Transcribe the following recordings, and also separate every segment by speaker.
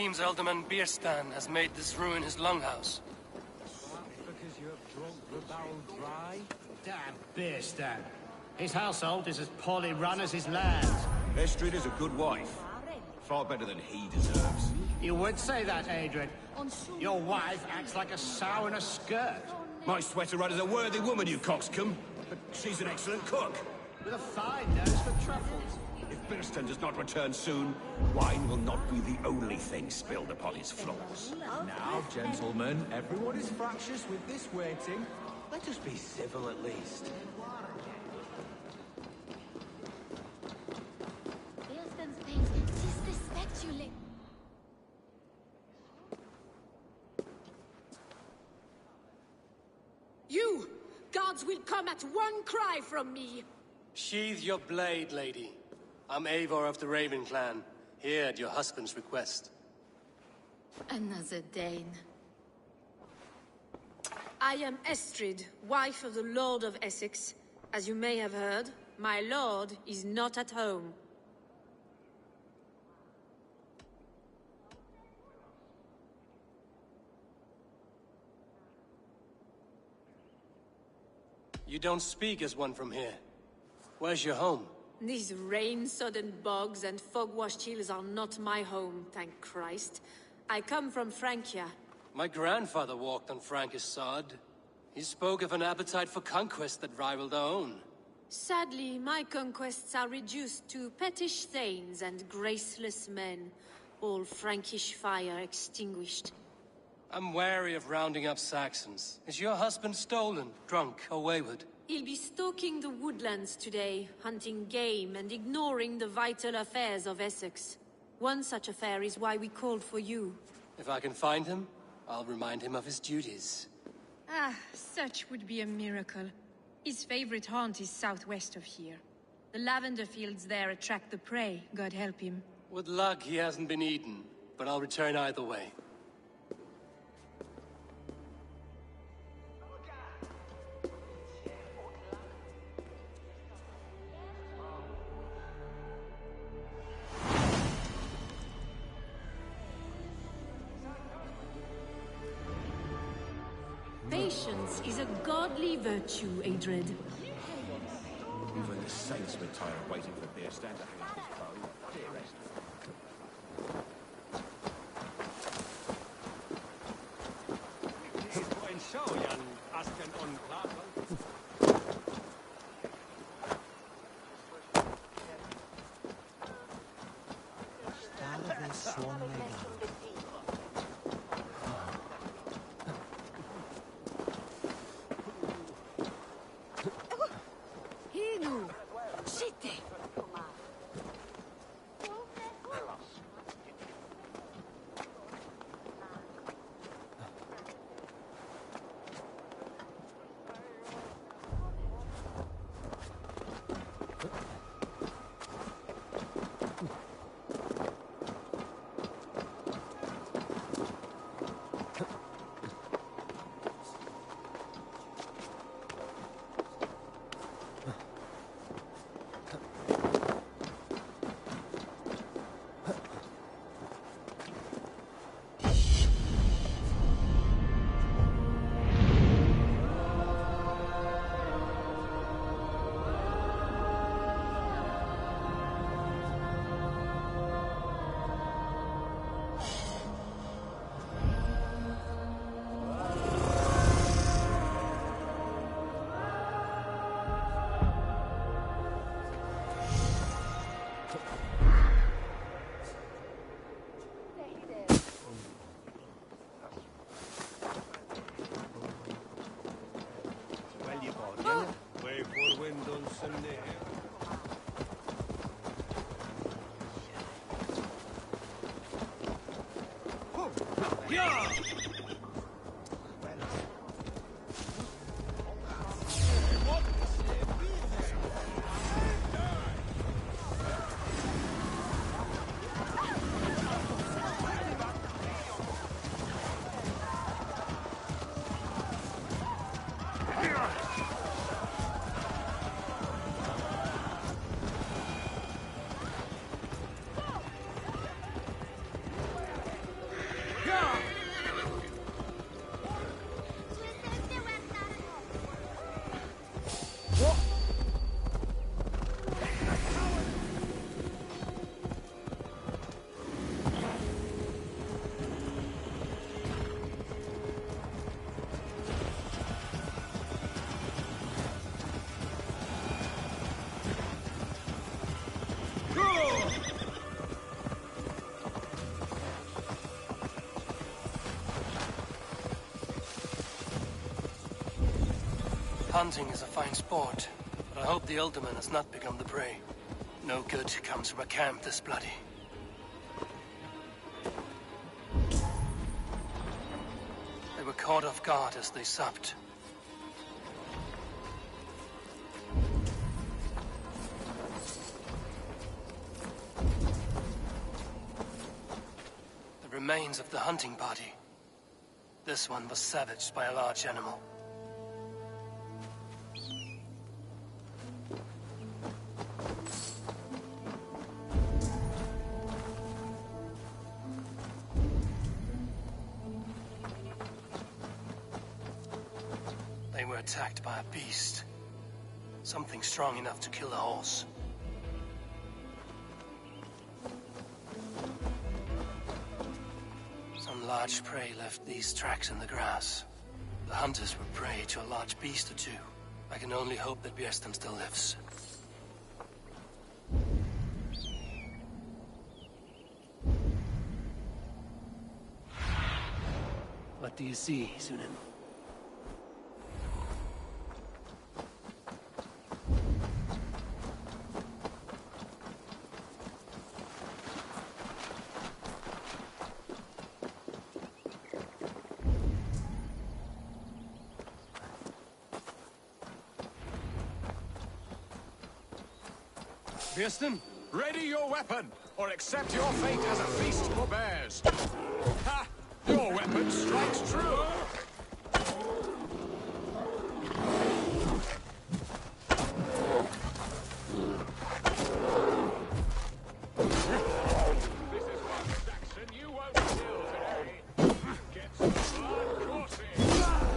Speaker 1: seems Alderman Bierstan has made this ruin his longhouse.
Speaker 2: Because you have drunk the barrel dry?
Speaker 3: Damn Bierstan. His household is as poorly run as his land.
Speaker 4: Estrid is a good wife. Far better than he deserves.
Speaker 3: You would say that, Adrian. Your wife acts like a sow in a skirt.
Speaker 4: My sweater run is a worthy woman, you coxcomb. But she's an excellent cook.
Speaker 3: With a fine nose for truffles.
Speaker 4: If Bierstan does not return soon, wine will not be the only thing spilled upon his floors.
Speaker 2: Now, gentlemen, everyone is fractious with this waiting. Let us be civil at least.
Speaker 5: You! Guards will come at one cry from me!
Speaker 1: Sheathe your blade, lady. I'm Eivor of the Raven clan, here at your husband's request.
Speaker 5: Another Dane. I am Estrid, wife of the Lord of Essex. As you may have heard, my lord is not at home.
Speaker 1: You don't speak as one from here. Where's your home?
Speaker 5: These rain-sodden bogs and fog-washed hills are not my home, thank Christ. I come from Francia.
Speaker 1: My grandfather walked on Frankish sod. He spoke of an appetite for conquest that rivaled our own.
Speaker 5: Sadly, my conquests are reduced to pettish thanes and graceless men, all Frankish fire extinguished.
Speaker 1: I'm wary of rounding up Saxons. Is your husband stolen, drunk, or wayward?
Speaker 5: He'll be stalking the woodlands today, hunting game and ignoring the vital affairs of Essex. One such affair is why we called for you.
Speaker 1: If I can find him, I'll remind him of his duties.
Speaker 6: Ah, such would be a miracle. His favorite haunt is southwest of here. The lavender fields there attract the prey, God help him.
Speaker 1: With luck, he hasn't been eaten, but I'll return either way.
Speaker 5: Patience is a godly virtue, Adred.
Speaker 4: Even the saints were tired of waiting for Bierstan to hang up his bow. Dearest.
Speaker 1: Hunting is a fine sport, but I hope the Alderman has not become the prey. No good comes from a camp this bloody. They were caught off guard as they supped. The remains of the hunting party. This one was savaged by a large animal. They were attacked by a beast. Something strong enough to kill a horse. Some large prey left these tracks in the grass. The hunters were prey to a large beast or two. I can only hope that Bjersten still lives. What do you see, Sunan? Bjersten?
Speaker 4: Ready your weapon, or accept your fate as a feast for bears. Ha! Your weapon strikes true! This is one Saxon you won't kill today. Get some blood coursing. My side.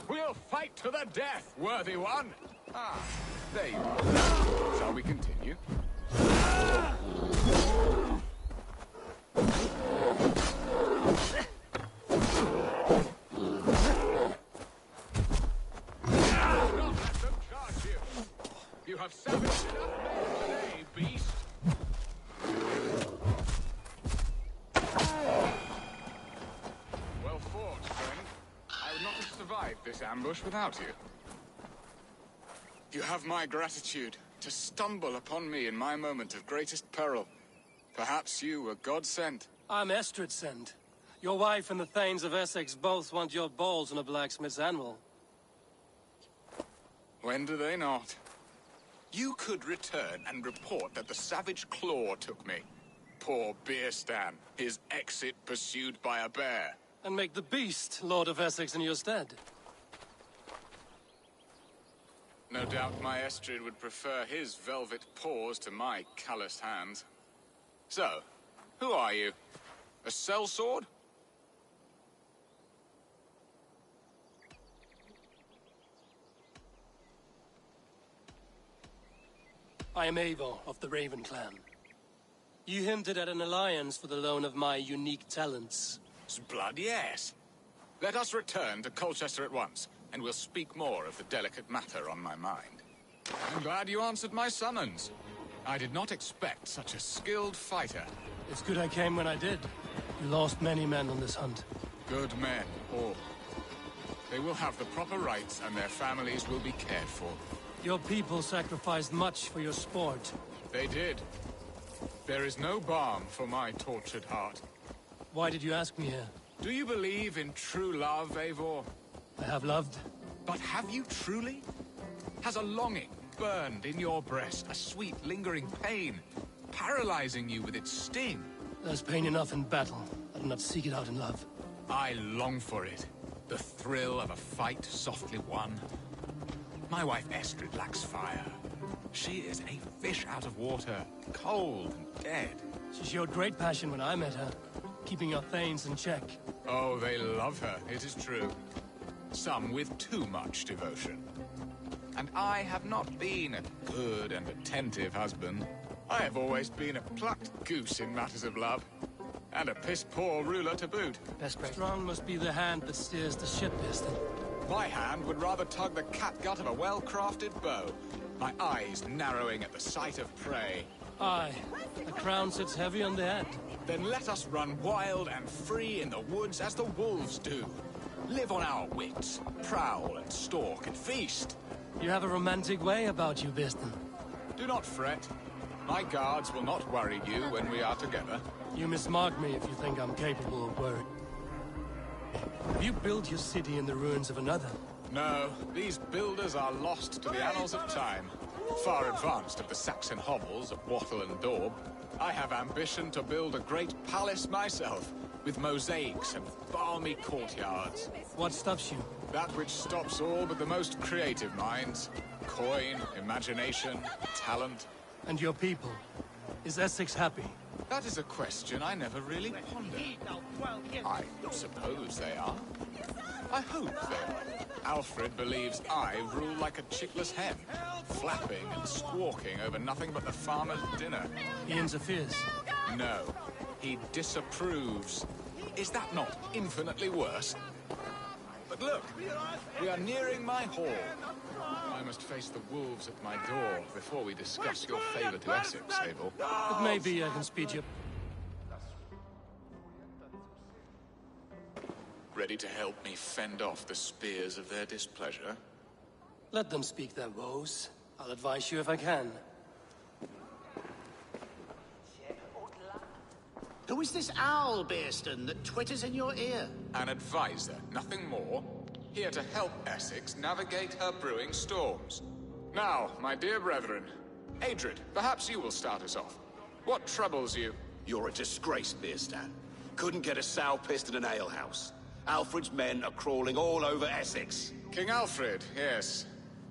Speaker 4: We'll fight to the death, worthy one! Ah, there you are. Shall we continue? Not let them charge you! You have savaged enough men today, beast! Well fought, friend. I would not have survived this ambush without you. You have my gratitude to stumble upon me in my moment of greatest peril. Perhaps you were God-sent.
Speaker 1: I'm Estrid sent. Your wife and the Thanes of Essex both want your balls on a blacksmith's anvil.
Speaker 4: When do they not? You could return and report that the savage claw took me. Poor Bjersten, his exit pursued by a bear.
Speaker 1: And make the beast Lord of Essex in your stead.
Speaker 4: No doubt my Estrid would prefer his velvet paws to my calloused hands. So, who are you? A sellsword?
Speaker 1: I am Eivor of the Raven clan. You hinted at an alliance for the loan of my unique talents.
Speaker 4: Blood, yes. Let us return to Colchester at once, and we'll speak more of the delicate matter on my mind. I'm glad you answered my summons. I did not expect such a skilled fighter.
Speaker 1: It's good I came when I did. You lost many men on this hunt.
Speaker 4: Good men, all. They will have the proper rights, and their families will be cared for.
Speaker 1: Your people sacrificed much for your sport.
Speaker 4: They did. There is no balm for my tortured heart.
Speaker 1: Why did you ask me here?
Speaker 4: Do you believe in true love, Eivor?
Speaker 1: I have loved.
Speaker 4: But have you truly? Has a longing burned in your breast, a sweet, lingering pain, paralyzing you with its sting?
Speaker 1: There's pain enough in battle. I do not seek it out in love.
Speaker 4: I long for it. The thrill of a fight softly won. My wife Estrid lacks fire. She is a fish out of water, cold and dead.
Speaker 1: She showed great passion when I met her, keeping your Thanes in check.
Speaker 4: Oh, they love her, it is true. Some with too much devotion. And I have not been a good and attentive husband. I have always been a plucked goose in matters of love. And a piss-poor ruler to boot.
Speaker 1: Strong must be the hand that steers the ship, Piston.
Speaker 4: My hand would rather tug the catgut of a well-crafted bow. My eyes narrowing at the sight of prey.
Speaker 1: Aye, the crown sits heavy on the head.
Speaker 4: Then let us run wild and free in the woods as the wolves do. Live on our wits, prowl and stalk and feast.
Speaker 1: You have a romantic way about you, Piston.
Speaker 4: Do not fret. My guards will not worry you when we are together.
Speaker 1: You mismark me if you think I'm capable of worry. Have you built your city in the ruins of another?
Speaker 4: No, these builders are lost to the annals of time. Far advanced of the Saxon hovels of Wattle and Daub. I have ambition to build a great palace myself, with mosaics and balmy courtyards.
Speaker 1: What stops you?
Speaker 4: That which stops all but the most creative minds. Coin, imagination, talent.
Speaker 1: And your people? Is Essex happy?
Speaker 4: That is a question I never really pondered. I suppose they are. I hope they are. Alfred believes I rule like a chickless hen, flapping and squawking over nothing but the farmer's dinner.
Speaker 1: He interferes?
Speaker 4: No, he disapproves. Is that not infinitely worse? But look, we are nearing my hall. I must face the wolves at my door before we discuss your favor to Essex, Abel.
Speaker 1: But maybe I can speed you.
Speaker 4: Ready to help me fend off the spears of their displeasure?
Speaker 1: Let them speak their woes. I'll advise you if I can.
Speaker 3: Who is this owl, Bearston, that twitters in your ear?
Speaker 4: An advisor, nothing more. Here to help Essex navigate her brewing storms. Now, my dear brethren, Adred, perhaps you will start us off. What troubles you?
Speaker 7: You're a disgrace, Beerstan. Couldn't get a sow pissed in an alehouse. Alfred's men are crawling all over Essex.
Speaker 4: King Alfred, yes.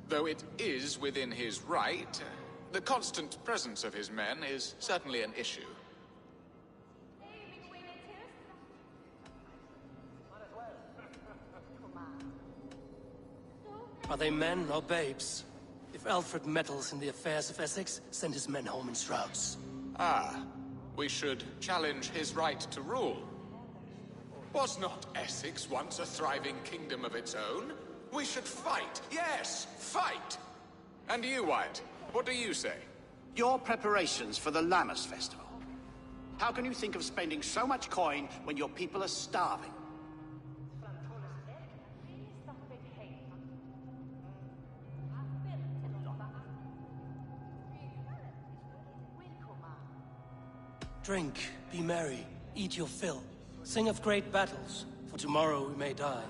Speaker 4: Though it is within his right, the constant presence of his men is certainly an issue.
Speaker 1: Are they men or babes? If Alfred meddles in the affairs of Essex, send his men home in shrouds.
Speaker 4: Ah, we should challenge his right to rule. Was not Essex once a thriving kingdom of its own? We should fight, yes, fight! And you, Wyatt, what do you say?
Speaker 3: Your preparations for the Lammas Festival. How can you think of spending so much coin when your people are starving?
Speaker 1: Drink, be merry, eat your fill. Sing of great battles, for tomorrow we may die.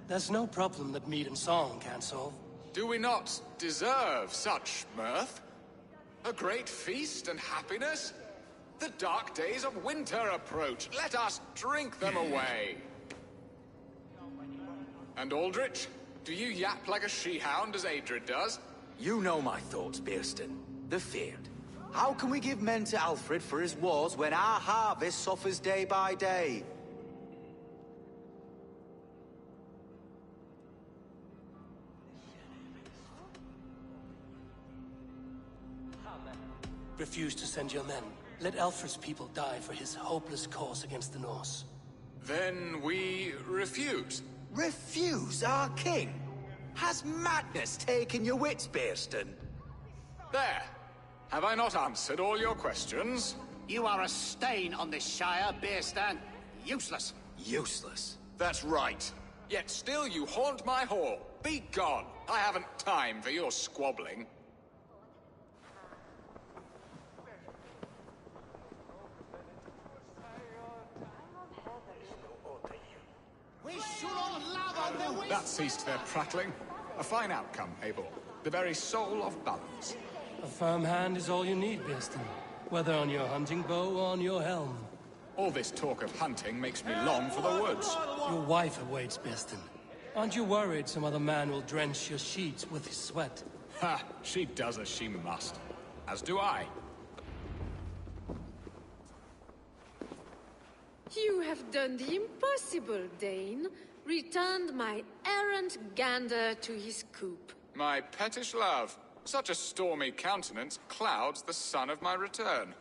Speaker 1: There's no problem that meat and song can't solve.
Speaker 4: Do we not deserve such mirth? A great feast and happiness? The dark days of winter approach. Let us drink them away. And Aldrich, do you yap like a she-hound as Adred does?
Speaker 2: You know my thoughts, Bearston. The feared. How can we give men to Alfred for his wars when our harvest suffers day by day?
Speaker 1: Refuse to send your men. Let Alfred's people die for his hopeless cause against the Norse.
Speaker 4: Then we refuse.
Speaker 2: Refuse our king? Has madness taken your wits, Bearston?
Speaker 4: There. Have I not answered all your questions?
Speaker 3: You are a stain on this shire, Bearstan. Useless.
Speaker 2: Useless.
Speaker 7: That's right.
Speaker 4: Yet still you haunt my hall. Be gone. I haven't time for your squabbling. That ceased their prattling. A fine outcome, Abel. The very soul of balance.
Speaker 1: A firm hand is all you need, Bearston. Whether on your hunting bow or on your helm.
Speaker 4: All this talk of hunting makes me long for the woods.
Speaker 1: Your wife awaits, Bearston. Aren't you worried some other man will drench your sheets with his sweat?
Speaker 4: Ha! She does as she must. As do I.
Speaker 5: You have done the impossible, Dane. Returned my errant gander to his coop.
Speaker 4: My pettish love. Such a stormy countenance clouds the sun of my return.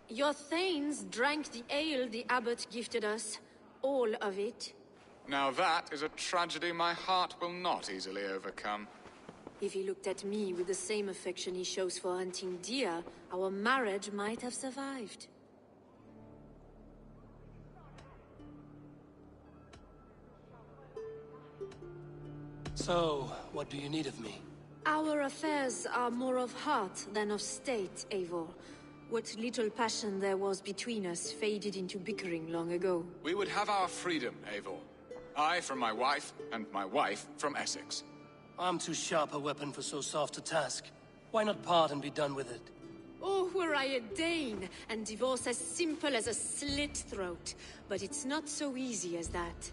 Speaker 5: Your thanes drank the ale the abbot gifted us. All of it.
Speaker 4: Now that is a tragedy my heart will not easily overcome.
Speaker 5: If he looked at me with the same affection he shows for hunting deer, our marriage might have survived.
Speaker 1: So, what do you need of me?
Speaker 5: Our affairs are more of heart than of state, Eivor. What little passion there was between us faded into bickering long ago.
Speaker 4: We would have our freedom, Eivor. I from my wife, and my wife from Essex.
Speaker 1: I'm too sharp a weapon for so soft a task. Why not part and be done with it?
Speaker 5: Oh, were I a Dane, and divorce as simple as a slit throat. But it's not so easy as that.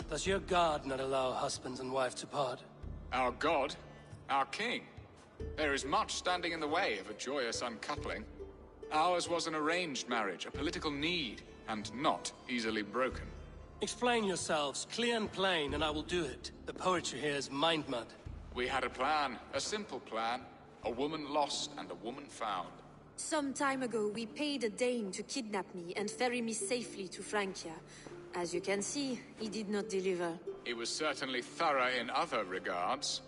Speaker 1: Does your god not allow husband and wife to part?
Speaker 4: Our god? Our king? There is much standing in the way of a joyous uncoupling. Ours was an arranged marriage, a political need, and not easily broken.
Speaker 1: Explain yourselves, clear and plain, and I will do it. The poetry here is mind mud.
Speaker 4: We had a plan, a simple plan. A woman lost and a woman found.
Speaker 5: Some time ago, we paid a Dane to kidnap me and ferry me safely to Francia. As you can see, he did not deliver.
Speaker 4: He was certainly thorough in other regards.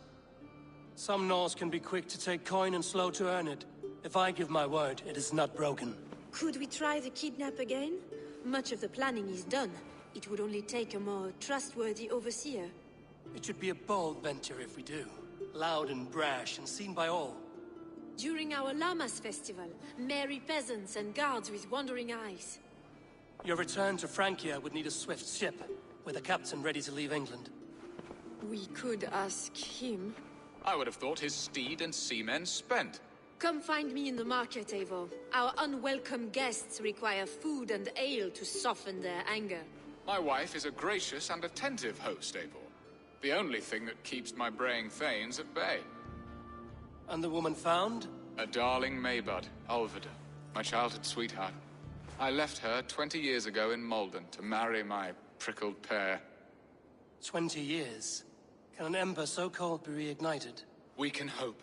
Speaker 1: Some Norse can be quick to take coin and slow to earn it. If I give my word, it is not broken.
Speaker 5: Could we try the kidnap again? Much of the planning is done. It would only take a more trustworthy overseer.
Speaker 1: It should be a bold venture if we do. Loud and brash and seen by all.
Speaker 5: During our Llamas festival, merry peasants and guards with wandering eyes.
Speaker 1: Your return to Francia would need a swift ship, with a captain ready to leave England.
Speaker 5: We could ask him.
Speaker 4: I would have thought his steed and seamen spent.
Speaker 5: Come find me in the market, Eivor. Our unwelcome guests require food and ale to soften their anger.
Speaker 4: My wife is a gracious and attentive host, Eivor. The only thing that keeps my braying thanes at bay.
Speaker 1: And the woman found?
Speaker 4: A darling Maybud, Alvida, my childhood sweetheart. I left her 20 years ago in Malden to marry my prickled pair.
Speaker 1: 20 years? Can an ember so cold be reignited?
Speaker 4: We can hope.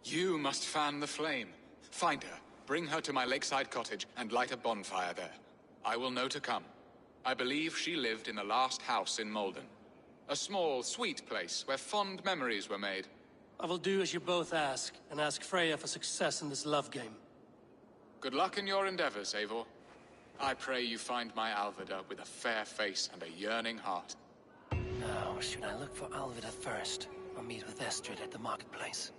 Speaker 4: You must fan the flame. Find her, bring her to my lakeside cottage, and light a bonfire there. I will know to come. I believe she lived in the last house in Malden. A small, sweet place where fond memories were made.
Speaker 1: I will do as you both ask, and ask Freya for success in this love game.
Speaker 4: Good luck in your endeavors, Eivor. I pray you find my Alvida with a fair face and a yearning heart.
Speaker 1: Now, should I look for Alvida first, or meet with Estrid at the marketplace?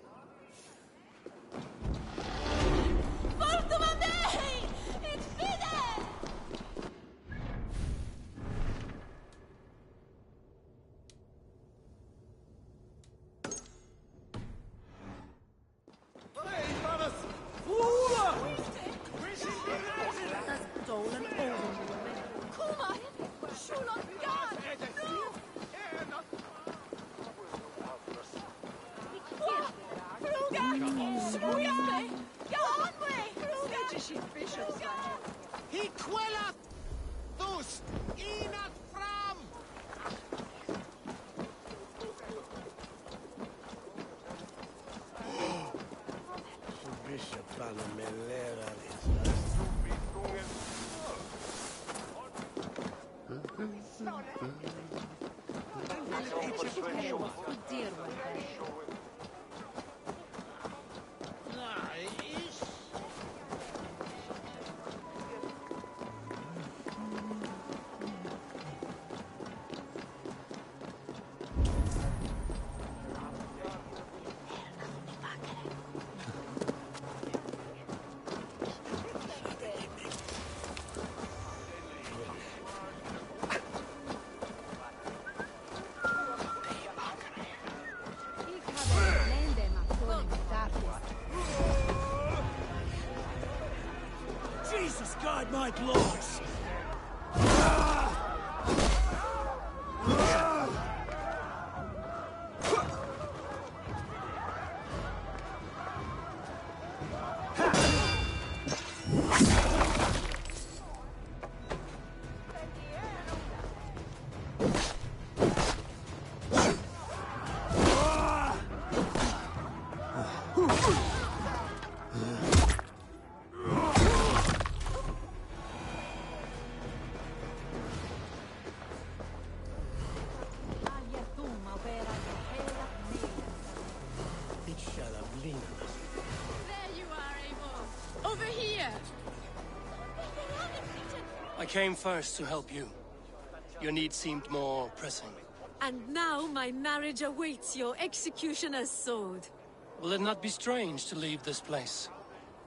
Speaker 8: Jesus, guide my claws!
Speaker 1: came first to help you. Your need seemed more pressing.
Speaker 5: And now my marriage awaits your executioner's sword.
Speaker 1: Will it not be strange to leave this place?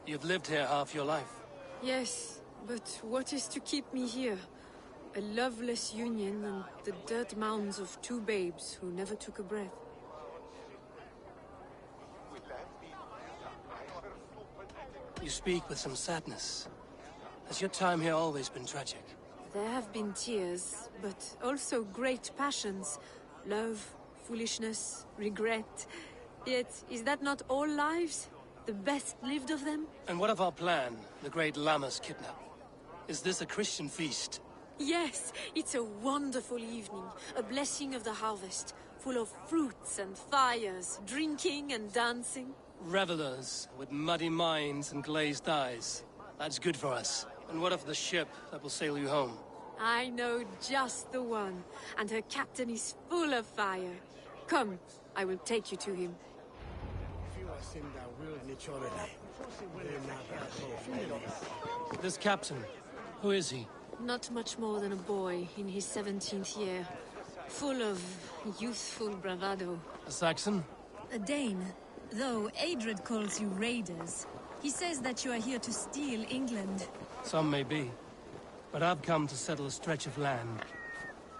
Speaker 1: You've lived here half your life.
Speaker 5: Yes, but what is to keep me here? A loveless union and the dirt mounds of two babes who never took a breath.
Speaker 1: You speak with some sadness. Has your time here always been tragic?
Speaker 5: There have been tears, but also great passions. Love, foolishness, regret. Yet, is that not all lives? The best lived of them?
Speaker 1: And what of our plan, the great Lammas kidnap? Is this a Christian feast?
Speaker 5: Yes, it's a wonderful evening. A blessing of the harvest. Full of fruits and fires, drinking and dancing.
Speaker 1: Revelers with muddy minds and glazed eyes. That's good for us. And what of the ship that will sail you home?
Speaker 5: I know just the one, and her captain is full of fire. Come, I will take you to him.
Speaker 1: This captain, who is he?
Speaker 5: Not much more than a boy in his 17th year. Full of youthful bravado.
Speaker 1: A Saxon?
Speaker 9: A Dane, though Adred calls you raiders. He says that you are here to steal England.
Speaker 1: Some may be. But I've come to settle a stretch of land.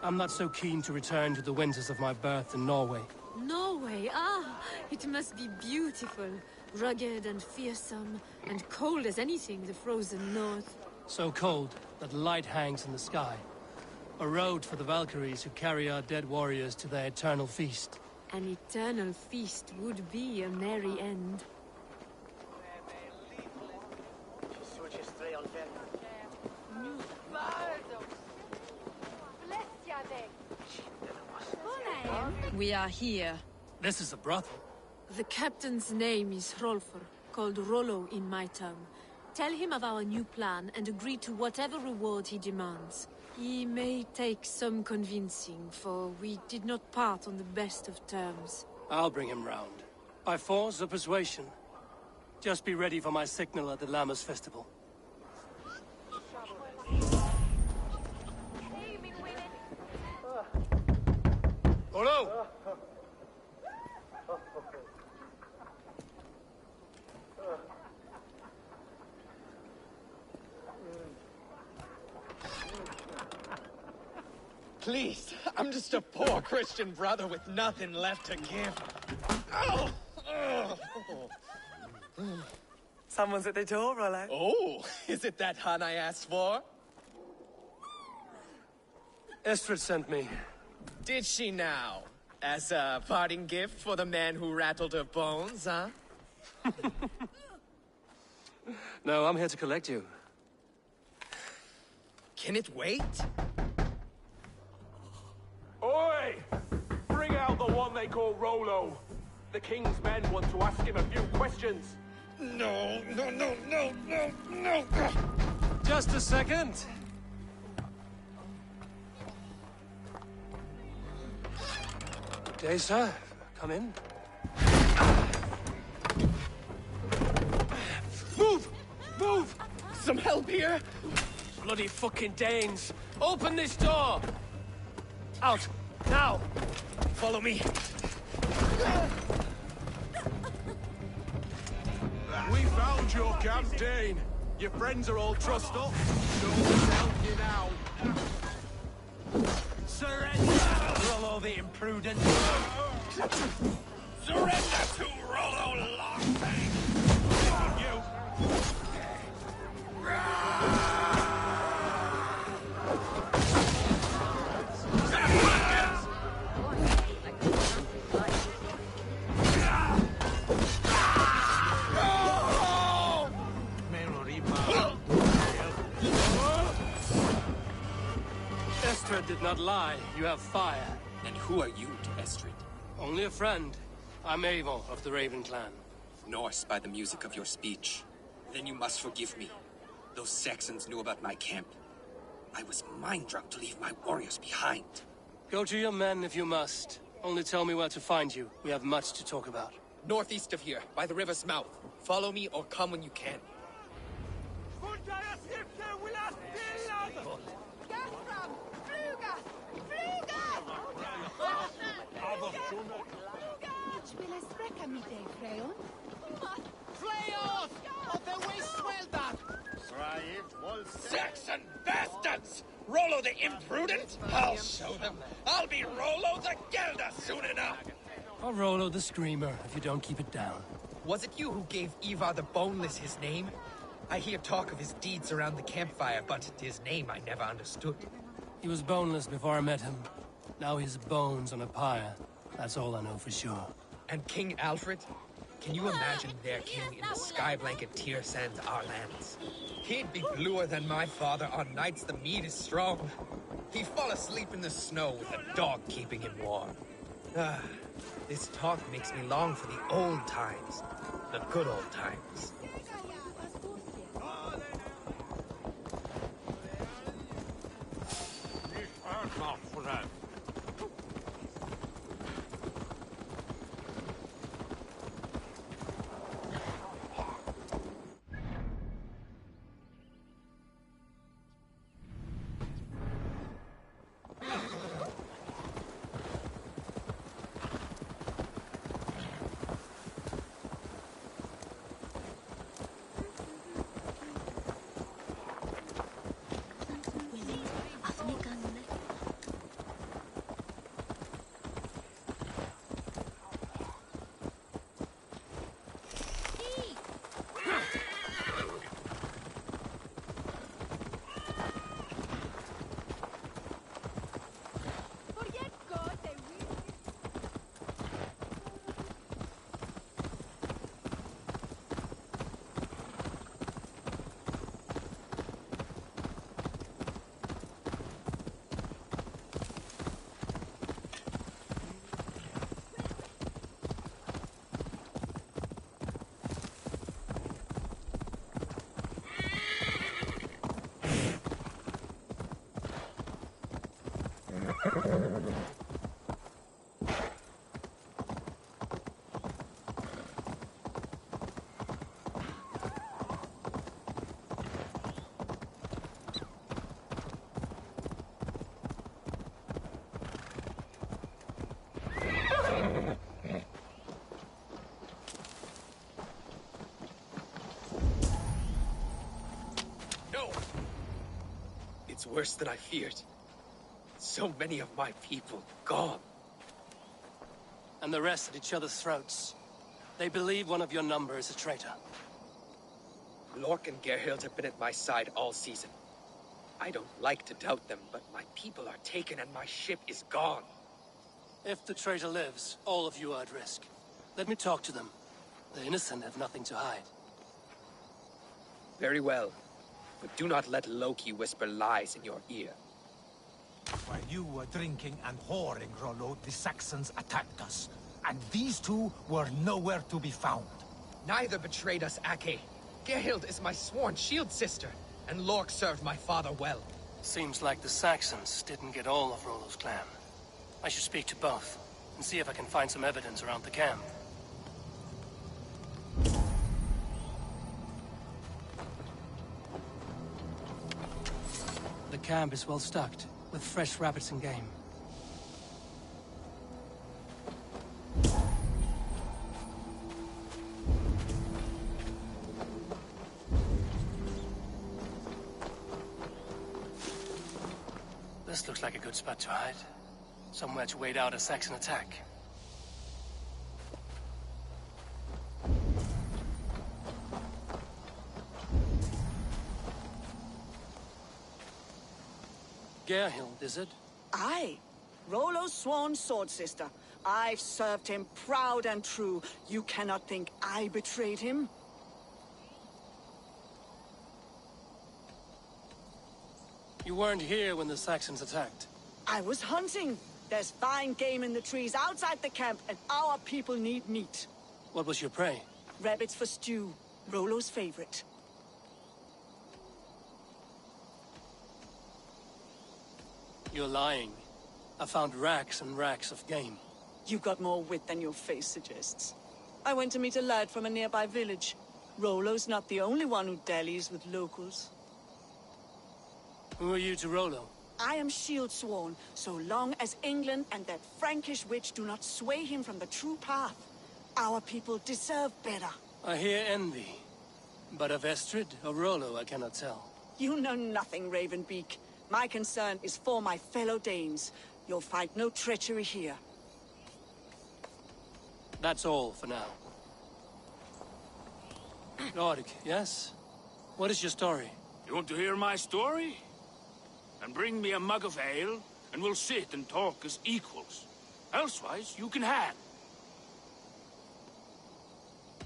Speaker 1: I'm not so keen to return to the winters of my birth in Norway.
Speaker 5: Norway, ah! It must be beautiful. Rugged and fearsome, and cold as anything the frozen north.
Speaker 1: So cold that light hangs in the sky. A road for the Valkyries who carry our dead warriors to their eternal feast.
Speaker 5: An eternal feast would be a merry end.
Speaker 9: We are here.
Speaker 1: This is a brothel.
Speaker 5: The captain's name is Hrolfr, called Rollo in my tongue. Tell him of our new plan and agree to whatever reward he demands. He may take some convincing, for we did not part on the best of terms.
Speaker 1: I'll bring him round. By force or persuasion. Just be ready for my signal at the Lammas festival. Hello!
Speaker 10: Please, I'm just a poor Christian brother with nothing left to give. Oh!
Speaker 11: Someone's at the door, Rollo.
Speaker 10: Oh, is it that hun I asked for?
Speaker 1: Estrid sent me.
Speaker 10: Did she now? As a parting gift for the man who rattled her bones, huh?
Speaker 1: No, I'm here to collect you.
Speaker 10: Can it wait?
Speaker 12: Oi! Bring out the one they call Rollo. The king's men want to ask him a few questions.
Speaker 10: No.
Speaker 1: Just a second. Good day, sir. Come in. Move! Move!
Speaker 10: Some help here?
Speaker 1: Bloody fucking Danes! Open this door! Out! Now!
Speaker 10: Follow me.
Speaker 12: We found your camp, Dane. Your friends are all trussed up. No one help you now.
Speaker 8: Surrender, Rollo the imprudent.
Speaker 12: Surrender to Rollo Lockbang! You!
Speaker 1: Estrid did not lie. You have fire.
Speaker 13: And who are you to Estrid?
Speaker 1: Only a friend. I'm Eivor of the Raven clan.
Speaker 13: Norse by the music of your speech. Then you must forgive me. Those Saxons knew about my camp. I was mind-drunk to leave my warriors behind.
Speaker 1: Go to your men if you must. Only tell me where to find you. We have much to talk about.
Speaker 10: Northeast of here, by the river's mouth. Follow me or come when you can.
Speaker 8: Freos! Of the waste welder!
Speaker 10: Saxon bastards! Rollo the imprudent? I'll show them. I'll be Rollo the Gelder soon enough!
Speaker 1: Or Rollo the Screamer, if you don't keep it down.
Speaker 10: Was it you who gave Ivar the Boneless his name? I hear talk of his deeds around the campfire, but his name I never understood.
Speaker 1: He was boneless before I met him. Now he's bones on a pyre. That's all I know for sure.
Speaker 10: And King Alfred? Can you imagine their king in the sky blanket tear sands our lands? He'd be bluer than my father on nights the mead is strong. He'd fall asleep in the snow with a dog keeping him warm. Ah, this talk makes me long for the old times. The good old times. No! It's worse than I feared. So many of my people gone.
Speaker 1: And the rest at each other's throats. They believe one of your number is a traitor.
Speaker 10: Lork and Gerhild have been at my side all season. I don't like to doubt them, but my people are taken and my ship is gone.
Speaker 1: If the traitor lives, all of you are at risk. Let me talk to them. The innocent have nothing to hide.
Speaker 10: Very well. But do not let Loki whisper lies in your ear.
Speaker 8: While you were drinking and whoring, Rollo, the Saxons attacked us. And these two were nowhere to be found.
Speaker 10: Neither betrayed us, Ake. Gerhild is my sworn shield sister, and Lork served my father well.
Speaker 1: Seems like the Saxons didn't get all of Rollo's clan. I should speak to both, and see if I can find some evidence around the camp. The camp is well stocked, with fresh rabbits and game. This looks like a good spot to hide. Somewhere to wait out a Saxon attack. Gerhild, is it?
Speaker 14: Aye. Rollo's sworn sword sister. I've served him proud and true. You cannot think I betrayed him?
Speaker 1: You weren't here when the Saxons attacked.
Speaker 14: I was hunting. There's fine game in the trees outside the camp, and our people need meat.
Speaker 1: What was your prey?
Speaker 14: Rabbits for stew. Rollo's favorite.
Speaker 1: You're lying. I found racks and racks of game.
Speaker 14: You got more wit than your face suggests. I went to meet a lad from a nearby village. Rollo's not the only one who dallies with locals.
Speaker 1: Who are you to Rollo?
Speaker 14: I am shield sworn, so long as England and that Frankish witch do not sway him from the true path. Our people deserve better.
Speaker 1: I hear envy. But of Estrid or Rollo, I cannot tell.
Speaker 14: You know nothing, Ravenbeak. My concern is for my fellow Danes. You'll find no treachery here.
Speaker 1: That's all for now. Lord, yes? What is your story?
Speaker 15: You want to hear my story? Then bring me a mug of ale, and we'll sit and talk as equals. Elsewise, you can hang.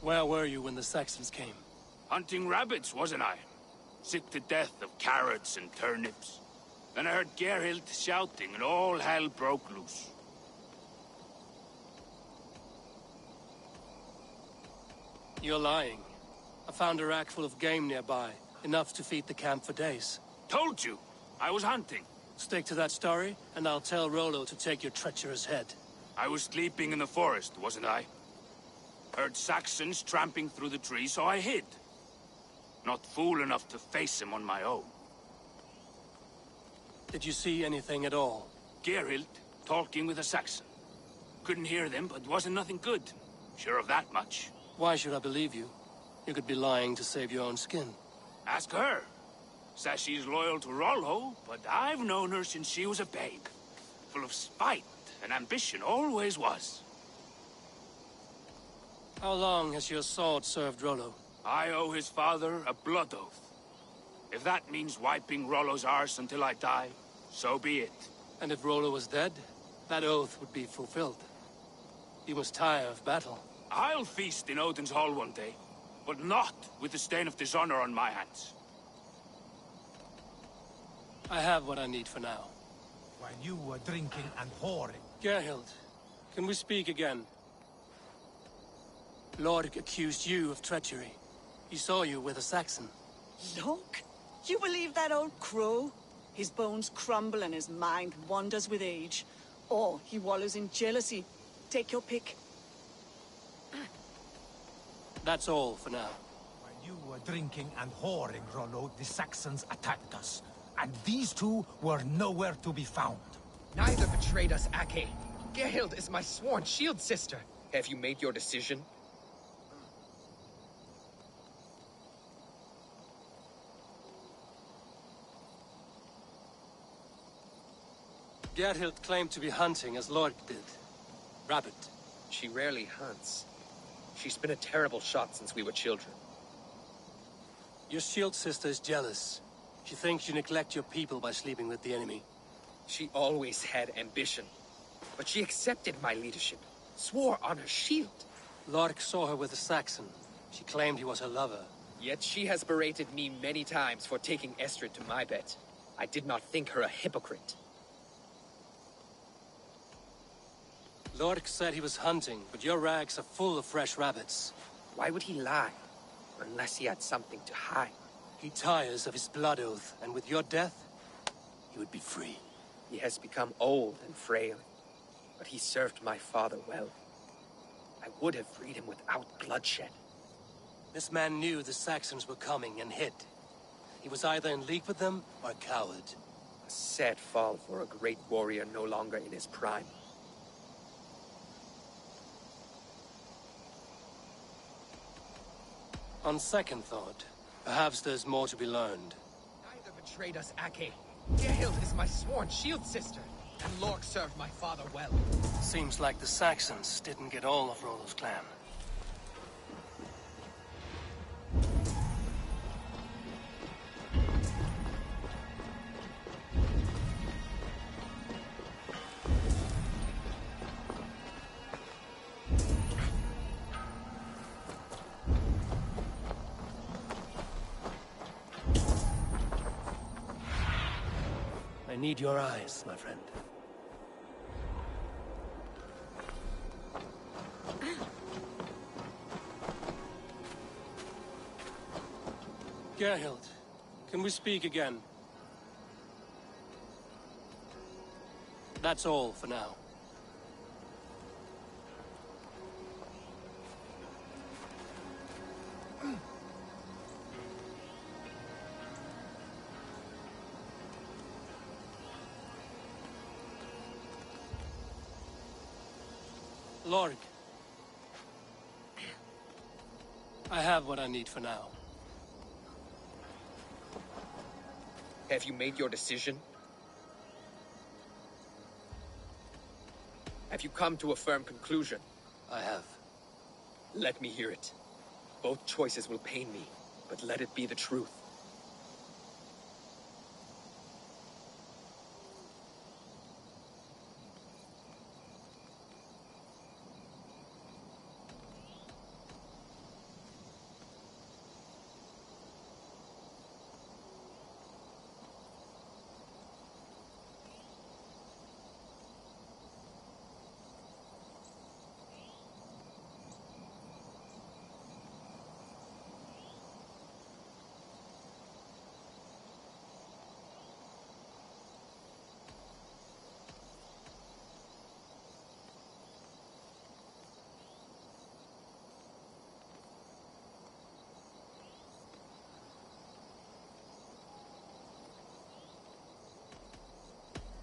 Speaker 1: Where were you when the Saxons came?
Speaker 15: Hunting rabbits, wasn't I? Sick to death of carrots and turnips. Then I heard Gerhild shouting, and all hell broke loose.
Speaker 1: You're lying. I found a rack full of game nearby, enough to feed the camp for days.
Speaker 15: Told you! I was hunting.
Speaker 1: Stick to that story, and I'll tell Rollo to take your treacherous head.
Speaker 15: I was sleeping in the forest, wasn't I? Heard Saxons tramping through the trees, so I hid. Not fool enough to face him on my own.
Speaker 1: Did you see anything at all?
Speaker 15: Gerhild talking with a Saxon. Couldn't hear them, but wasn't nothing good. Sure of that much.
Speaker 1: Why should I believe you? You could be lying to save your own skin.
Speaker 15: Ask her. Says she's loyal to Rollo, but I've known her since she was a babe. Full of spite and ambition, always was.
Speaker 1: How long has your sword served Rollo?
Speaker 15: I owe his father a blood oath. If that means wiping Rollo's arse until I die, so be it.
Speaker 1: And if Rollo was dead, that oath would be fulfilled. He must tire of battle.
Speaker 15: I'll feast in Odin's hall one day, but not with the stain of dishonor on my hands.
Speaker 1: I have what I need for now.
Speaker 8: While you were drinking and whoring.
Speaker 1: Gerhild, can we speak again? Lord accused you of treachery. He saw you with a Saxon.
Speaker 14: Look, you believe that old crow? His bones crumble and his mind wanders with age. Or he wallows in jealousy. Take your pick.
Speaker 1: That's all for now.
Speaker 8: While you were drinking and whoring, Rollo, the Saxons attacked us. And these two were nowhere to be found.
Speaker 10: Neither betrayed us, Ake. Gerhild is my sworn shield sister. Have you made your decision?
Speaker 1: Gerhild claimed to be hunting as Lord did. Rabbit.
Speaker 10: She rarely hunts. She's been a terrible shot since we were children.
Speaker 1: Your shield sister is jealous. She thinks you neglect your people by sleeping with the enemy.
Speaker 10: She always had ambition. But she accepted my leadership. Swore on her shield.
Speaker 1: Lork saw her with a Saxon. She claimed he was her lover.
Speaker 10: Yet she has berated me many times for taking Estrid to my bed. I did not think her a hypocrite.
Speaker 1: Lork said he was hunting, but your rags are full of fresh rabbits.
Speaker 10: Why would he lie? Unless he had something to hide.
Speaker 1: He tires of his blood oath, and with your death, he would be free.
Speaker 10: He has become old and frail, but he served my father well. I would have freed him without bloodshed.
Speaker 1: This man knew the Saxons were coming and hid. He was either in league with them or a coward.
Speaker 10: A sad fall for a great warrior no longer in his prime.
Speaker 1: On second thought, perhaps there's more to be learned.
Speaker 10: Neither betrayed us, Ake. Gerhild is my sworn shield sister, and Lork served my father well.
Speaker 1: Seems like the Saxons didn't get all of Rollo's clan. I need your eyes, my friend. Gerhild, can we speak again? That's all for now. Lork, I have what I need for now.
Speaker 10: Have you made your decision? Have you come to a firm conclusion?
Speaker 1: I have.
Speaker 10: Let me hear it. Both choices will pain me, but let it be the truth.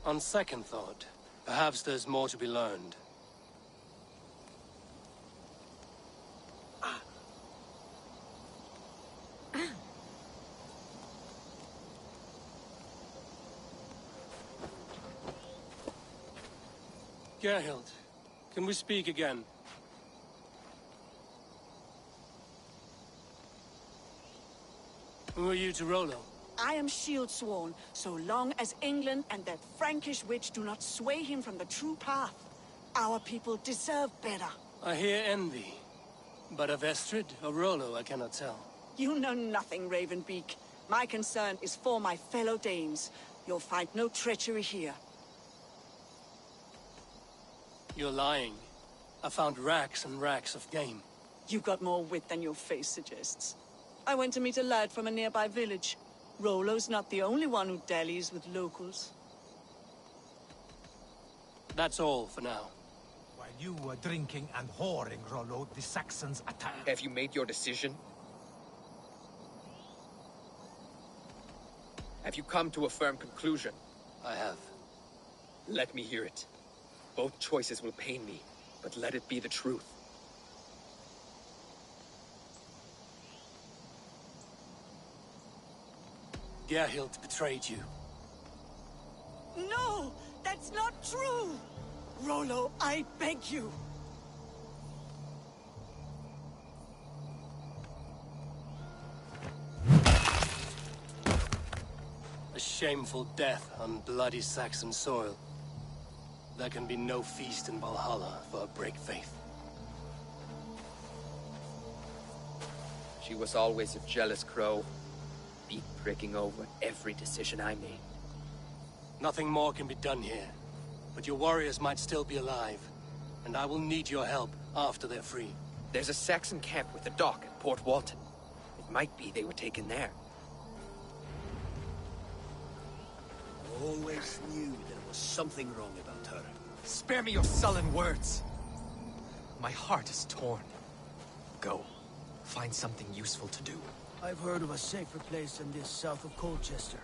Speaker 1: On second thought, perhaps there's more to be learned. Gerhild, can we speak again? Who are you to Rollo?
Speaker 14: I am shield-sworn, so long as England and that Frankish witch do not sway him from the true path. Our people deserve better.
Speaker 1: I hear envy. But of Estrid or Rollo, I cannot tell.
Speaker 14: You know nothing, Ravenbeak. My concern is for my fellow Danes. You'll find no treachery here.
Speaker 1: You're lying. I found racks and racks of game.
Speaker 14: You got more wit than your face suggests. I went to meet a lad from a nearby village. Rollo's not the only one who dallies with locals.
Speaker 1: That's all for now.
Speaker 8: While you were drinking and whoring, Rollo, the Saxons attacked.
Speaker 10: Have you made your decision? Have you come to a firm conclusion?
Speaker 1: I have.
Speaker 10: Let me hear it. Both choices will pain me, but let it be the truth.
Speaker 1: Gerhild betrayed you.
Speaker 14: No! That's not true! Rollo, I beg you!
Speaker 1: A shameful death on bloody Saxon soil. There can be no feast in Valhalla for a break faith.
Speaker 10: She was always a jealous crow, beak pricking over every decision I made.
Speaker 1: Nothing more can be done here, but your warriors might still be alive, and I will need your help after they're free.
Speaker 10: There's a Saxon camp with a dock at Port Walton. It might be they were taken there.
Speaker 7: I always knew there was something wrong about her.
Speaker 10: Spare me your sullen words. My heart is torn. Go. Find something useful to do.
Speaker 16: I've heard of a safer place than this south of Colchester.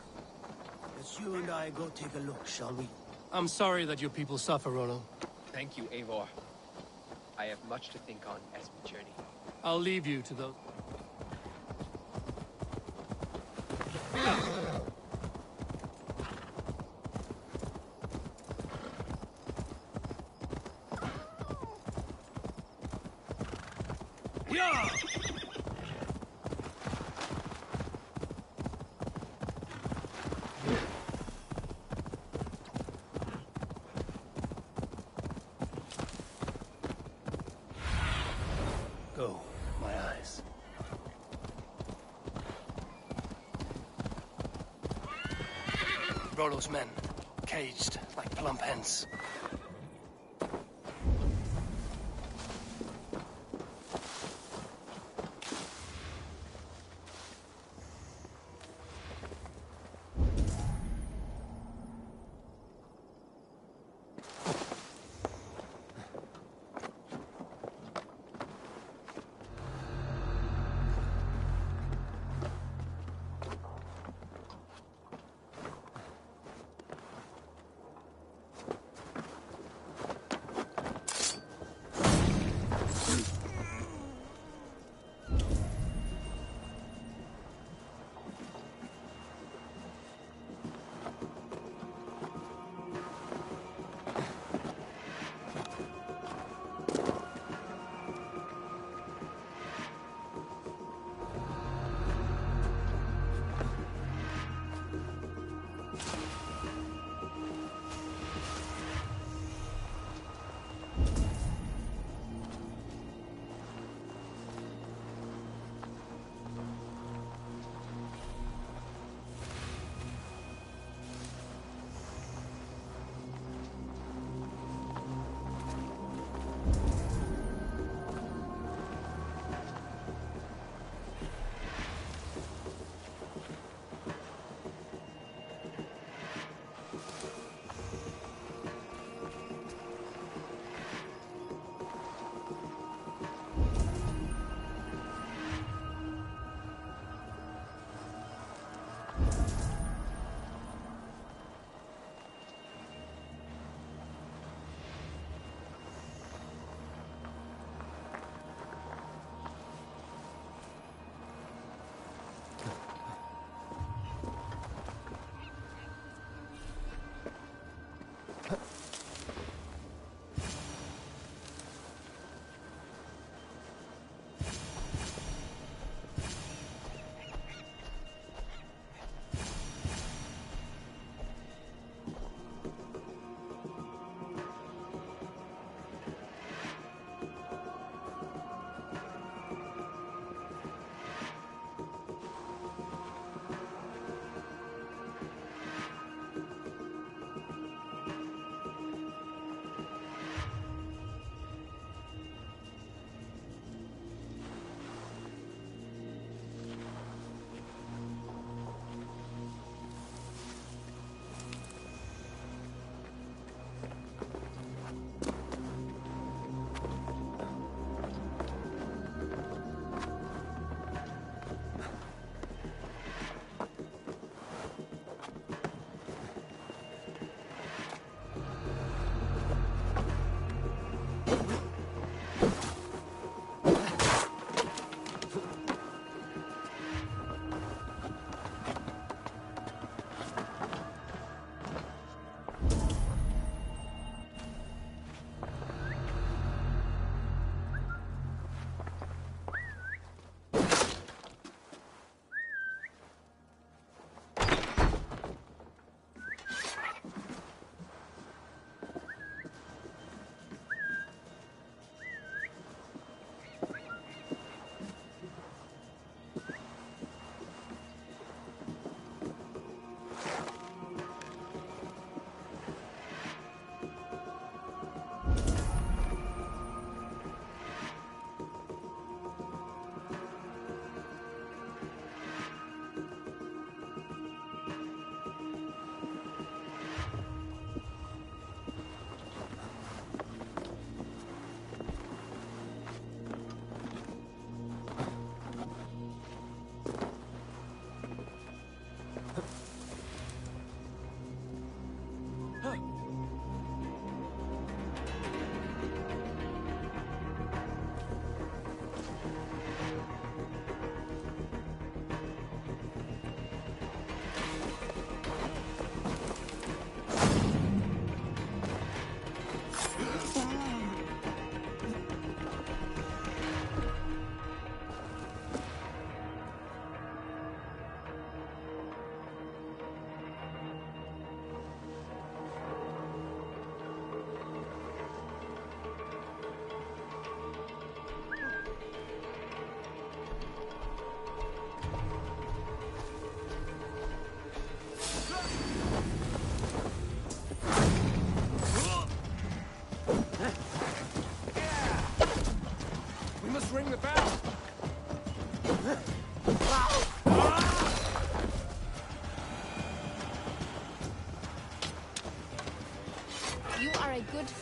Speaker 16: Let's you and I go take a look, shall we?
Speaker 1: I'm sorry that your people suffer, Rollo.
Speaker 10: Thank you, Eivor. I have much to think on as we journey.
Speaker 1: I'll leave you to those. Go, my eyes. Rollo's men, caged like plump hens.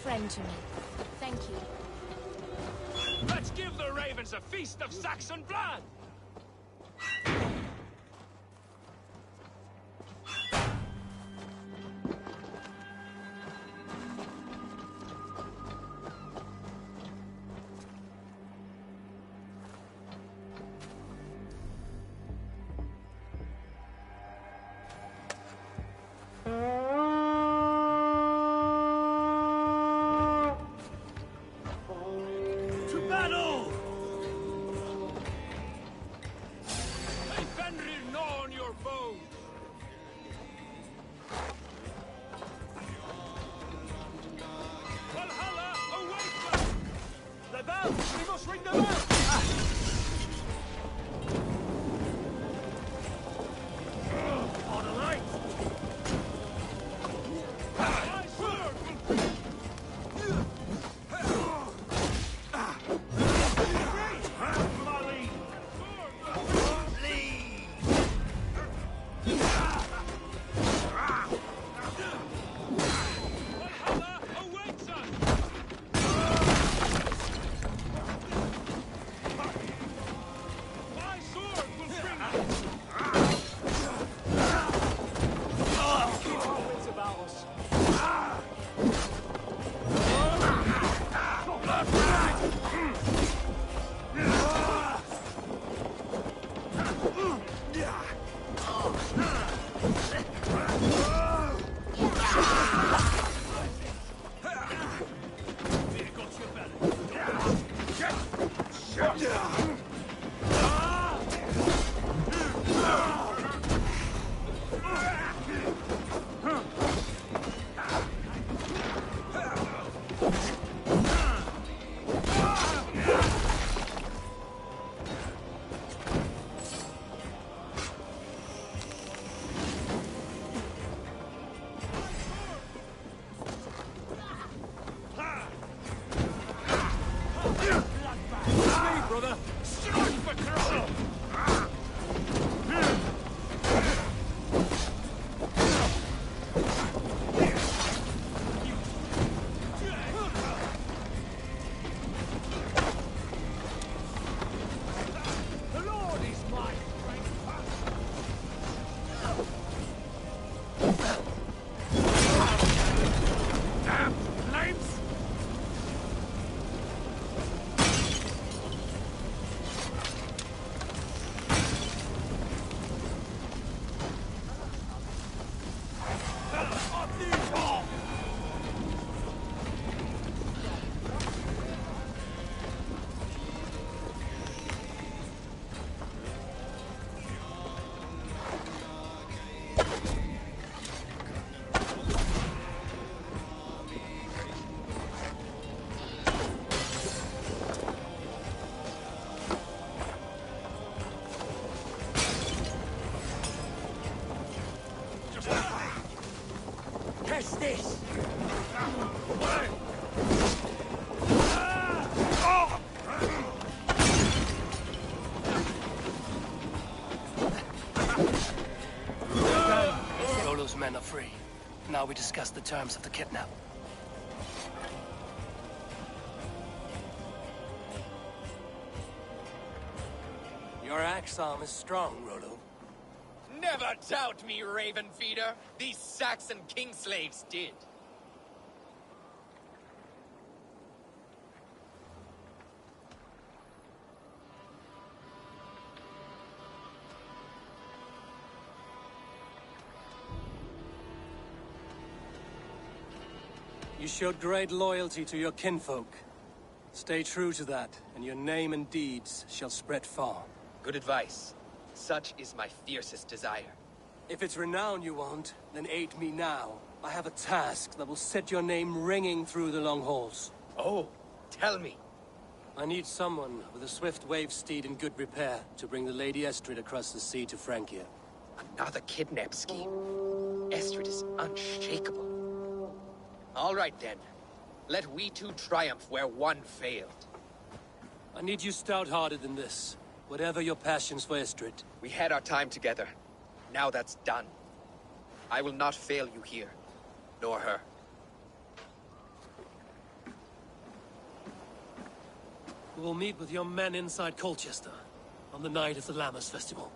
Speaker 5: friend to me. Thank you.
Speaker 15: Let's give the ravens a feast of Saxon blood! Valhalla awaits us! The bells! We must ring the bells! On the light! My sword! Molly! Valhalla awaits us! My sword will bring us! Keep our wits about us. Brother! Strike for crow! The Lord is my strength! Damn flames! Catch this!
Speaker 1: Rollo's men are free. Now we discuss the terms of the kidnap. Your axe arm is strong, Rollo.
Speaker 10: Never doubt me, Raven Feeder. These Saxon king slaves did.
Speaker 1: You showed great loyalty to your kinfolk. Stay true to that, and your name and deeds shall spread far.
Speaker 10: Good advice. Such is my fiercest desire.
Speaker 1: If it's renown you want, then aid me now. I have a task that will set your name ringing through the long halls.
Speaker 10: Oh, tell me.
Speaker 1: I need someone with a swift wave steed in good repair to bring the Lady Estrid across the sea to Francia.
Speaker 10: Another kidnap scheme. Estrid is unshakable. All right, then. Let we two triumph where one failed.
Speaker 1: I need you stout-hearted in this. Whatever your passions for Estrid.
Speaker 10: We had our time together. Now that's done. I will not fail you here. Nor her.
Speaker 1: We'll meet with your men inside Colchester on the night of the Lammas Festival.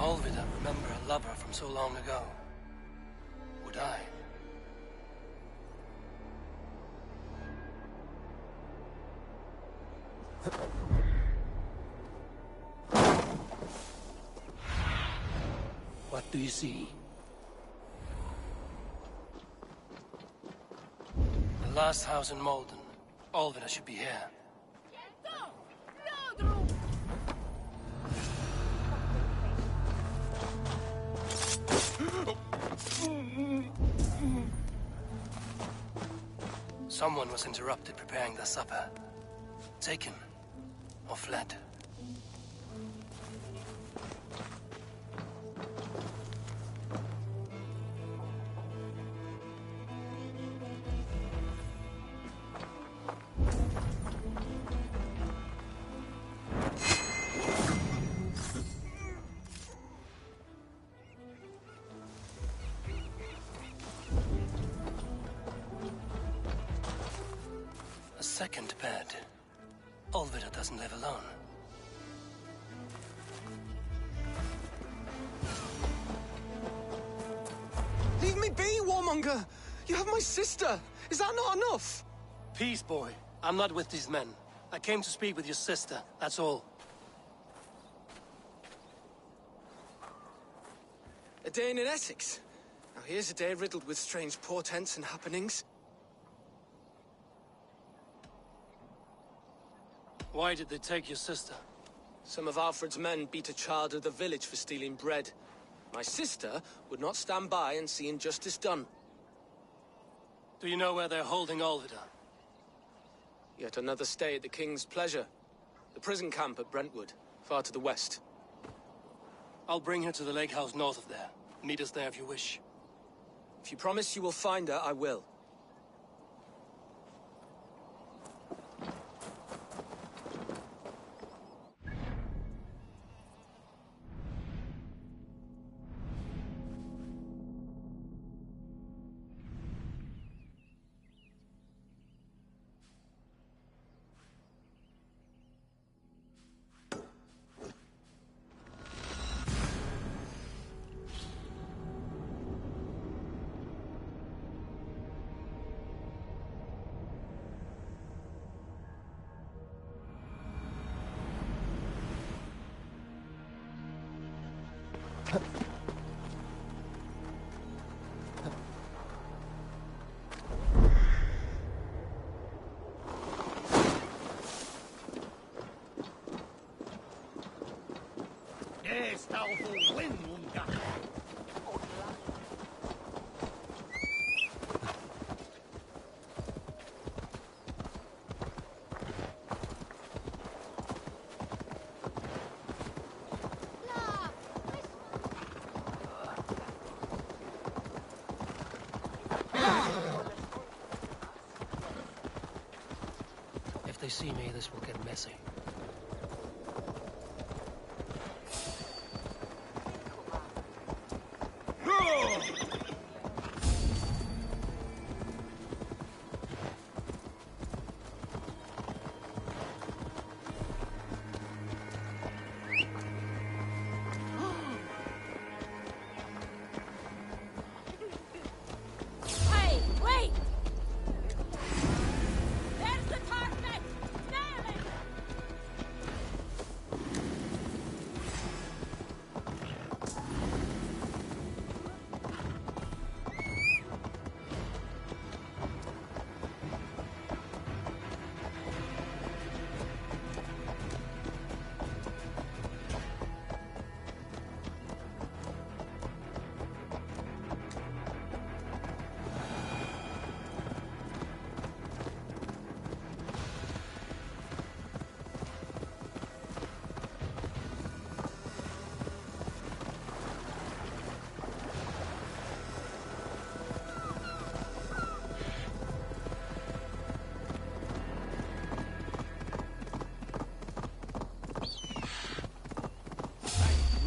Speaker 1: Olvida remember a lover from so long ago? Would I? What do you see? The last house in Malden. Olvida should be here. Someone was interrupted preparing their supper. Taken or fled. A second bed. Olvida doesn't live alone.
Speaker 11: Leave me be, warmonger! You have my sister! Is that not enough?
Speaker 1: Peace, boy. I'm not with these men. I came to speak with your sister, that's all.
Speaker 11: A day in Essex. Now here's a day riddled with strange portents and happenings.
Speaker 1: Why did they take your sister?
Speaker 11: Some of Alfred's men beat a child of the village for stealing bread. My sister would not stand by and see injustice done.
Speaker 1: Do you know where they're holding Olvida?
Speaker 11: Yet another stay at the King's pleasure. The prison camp at Brentwood, far to the west.
Speaker 1: I'll bring her to the lake house north of there. Meet us there if you wish.
Speaker 11: If you promise you will find her, I will.
Speaker 8: powerful wind, Unga.
Speaker 1: If they see me, this will get messy.
Speaker 5: Hey, wait! There's the target! Nail it!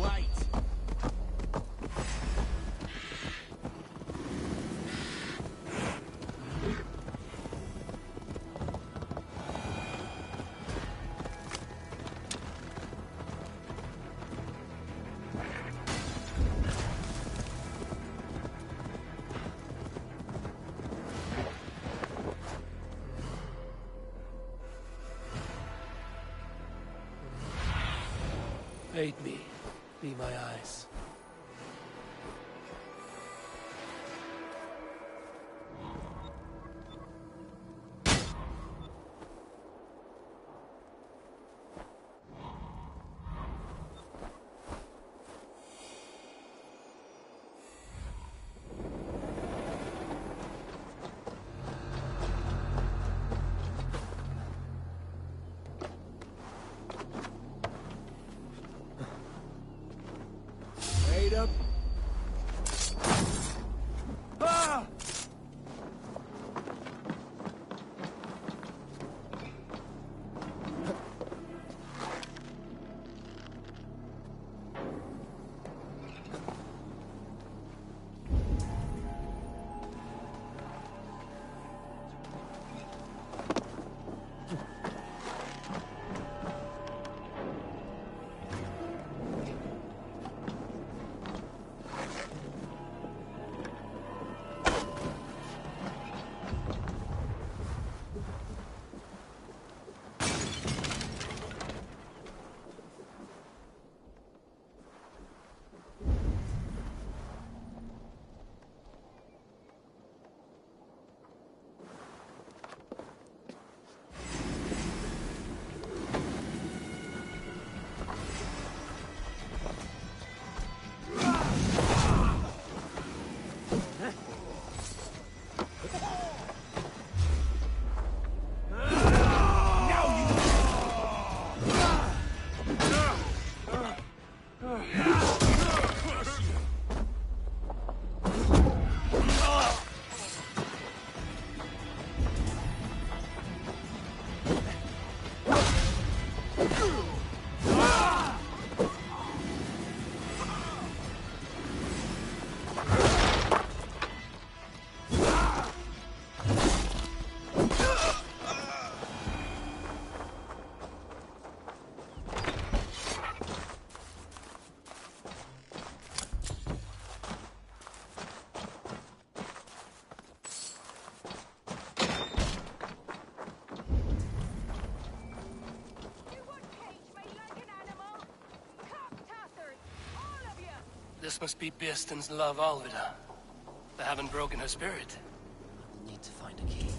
Speaker 8: Wait.
Speaker 1: Aid me. Be my eyes.
Speaker 8: Wait up. Ah!
Speaker 1: This must be Birsten's love Alvida. They haven't broken her spirit.
Speaker 11: Need to find a key.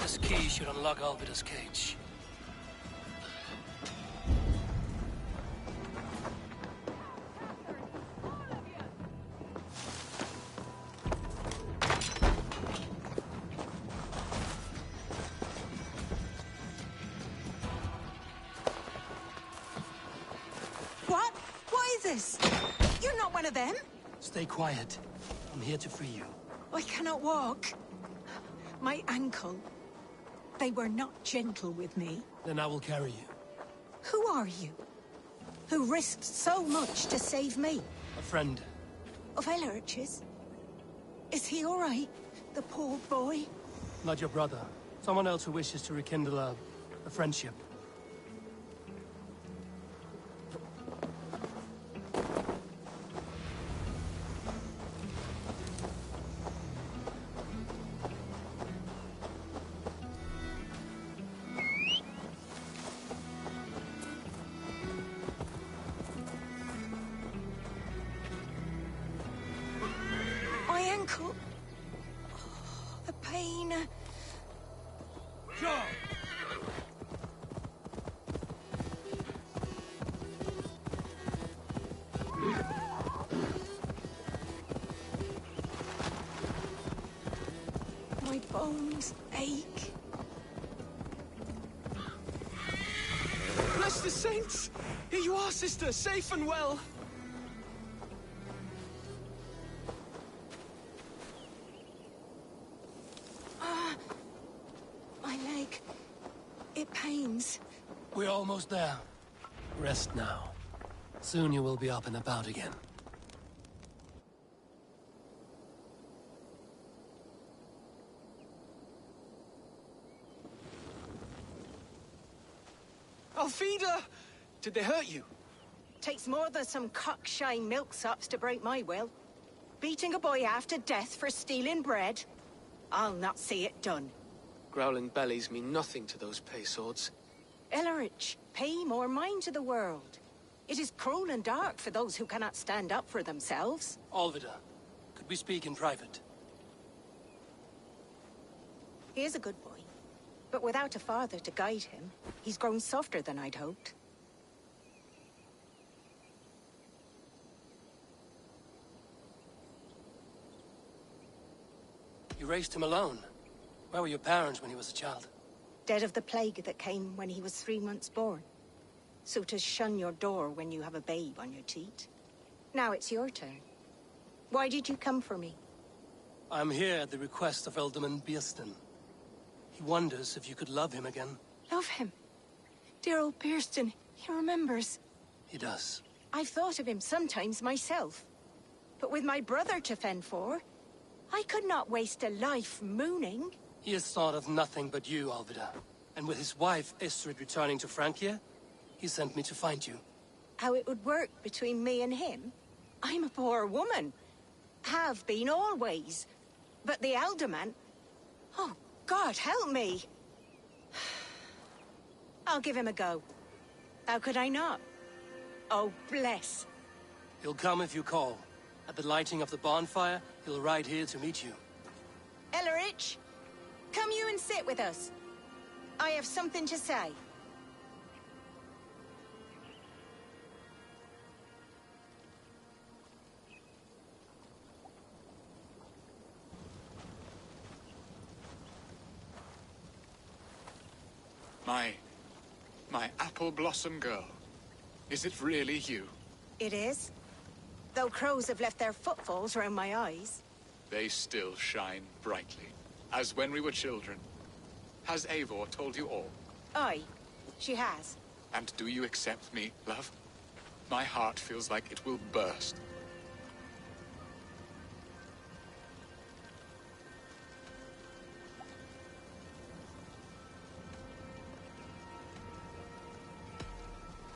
Speaker 1: This key should unlock Alvida's cage.
Speaker 17: What? What is this? You're not one of them?
Speaker 1: Stay quiet. I'm here to free you.
Speaker 17: I cannot walk. My ankle. They were not gentle with me.
Speaker 1: Then I will carry you.
Speaker 17: Who are you? Who risked so much to save me?
Speaker 1: A friend.
Speaker 17: Of Elrich's? Is he all right? The poor boy?
Speaker 1: Not your brother. Someone else who wishes to rekindle a friendship.
Speaker 17: My ankle. Oh, the pain.
Speaker 8: Sure.
Speaker 17: My bones ache.
Speaker 11: Bless the saints! Here you are, sister, safe and well.
Speaker 17: My leg. It pains.
Speaker 1: We're almost there. Rest now. Soon you will be up and about again.
Speaker 11: Alfida! Did they hurt you?
Speaker 17: Takes more than some cockshy milksops to break my will. Beating a boy half to death for stealing bread? I'll not see it done.
Speaker 11: Growling bellies mean nothing to those pay swords.
Speaker 17: Elrich, pay more mind to the world. It is cruel and dark for those who cannot stand up for themselves.
Speaker 1: Alvida, could we speak in private?
Speaker 17: He is a good boy. But without a father to guide him, he's grown softer than I'd hoped.
Speaker 1: You raised him alone. Where were your parents when he was a child?
Speaker 17: Dead of the plague that came when he was 3 months born. So to shun your door when you have a babe on your teat. Now it's your turn. Why did you come for me?
Speaker 1: I'm here at the request of Alderman Biersten. He wonders if you could love him again.
Speaker 17: Love him? Dear old Biersten, he remembers.
Speaker 1: He does.
Speaker 17: I've thought of him sometimes myself. But with my brother to fend for, I could not waste a life mooning.
Speaker 1: He has thought of nothing but you, Alvida. And with his wife, Estrid, returning to Francia, he sent me to find you.
Speaker 17: How it would work between me and him? I'm a poor woman. Have been always. But the alderman... Oh, God, help me! I'll give him a go. How could I not? Oh, bless.
Speaker 1: He'll come if you call. At the lighting of the bonfire, he'll ride here to meet you.
Speaker 17: Ellerich, come you and sit with us. I have something to say.
Speaker 4: My apple blossom girl. Is it really you?
Speaker 17: It is. Though crows have left their footfalls round my eyes.
Speaker 4: They still shine brightly, as when we were children. Has Eivor told you all?
Speaker 17: Aye, she has.
Speaker 4: And do you accept me, love? My heart feels like it will burst.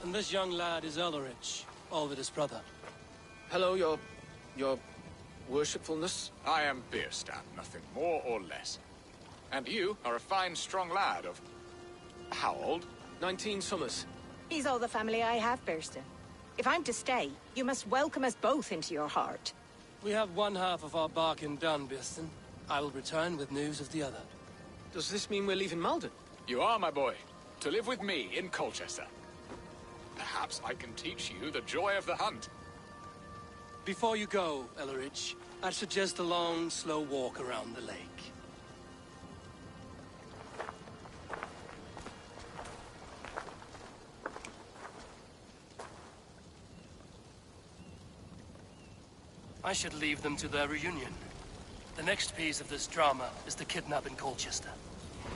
Speaker 1: And this young lad is Ellerich, Alvida's brother.
Speaker 11: Hello, your worshipfulness.
Speaker 4: I am Bierstan, nothing more or less. And you are a fine, strong lad of... how old?
Speaker 11: 19 summers.
Speaker 17: He's all the family I have, Bierstan. If I'm to stay, you must welcome us both into your heart.
Speaker 1: We have one half of our bargain done, Bierstan. I will return with news of the other.
Speaker 11: Does this mean we're leaving Malden?
Speaker 4: You are, my boy, to live with me in Colchester. Perhaps I can teach you the joy of the hunt.
Speaker 1: Before you go, Ellerich, I'd suggest a long, slow walk around the lake. I should leave them to their reunion. The next piece of this drama is the kidnap in Colchester.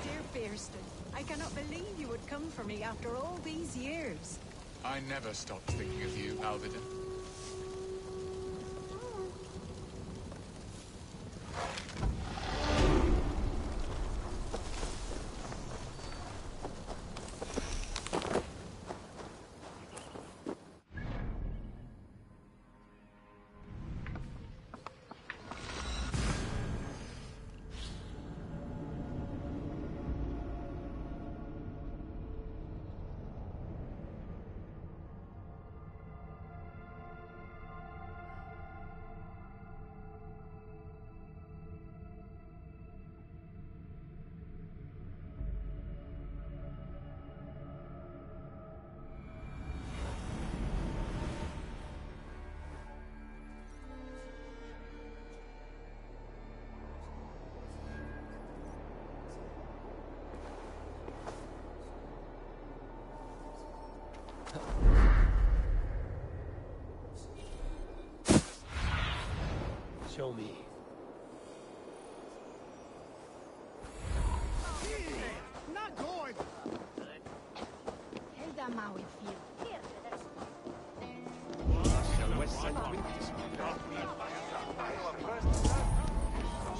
Speaker 17: Dear Bierstan, I cannot believe you would come for me after all these years.
Speaker 4: I never stopped thinking of you, Alvida.
Speaker 1: Show me.
Speaker 12: Not going!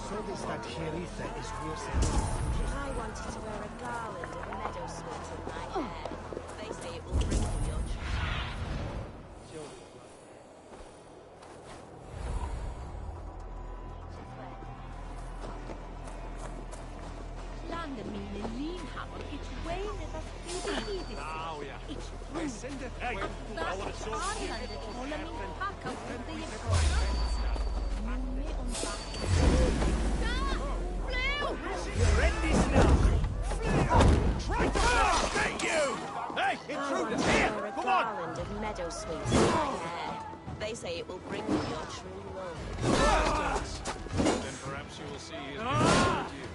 Speaker 8: So this that Sherifa is worse
Speaker 18: I wanted to wear a garland of meadow sweet in my hair. They say it will bring you your sweet in my hair. They say it will bring you your true love.
Speaker 12: Then perhaps you will see his with you.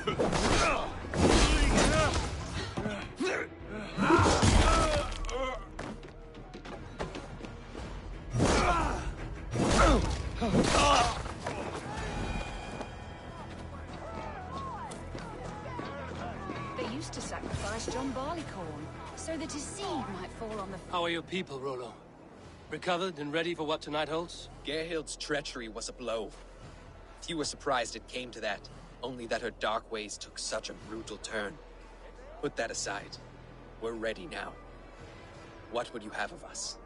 Speaker 19: They used to sacrifice John Barleycorn, so that his seed might fall on the...
Speaker 1: How are your people, Rollo? Recovered and ready for what tonight holds?
Speaker 10: Gerhild's treachery was a blow. Few were surprised it came to that, only that her dark ways took such a brutal turn. Put that aside. We're ready now. What would you have of us?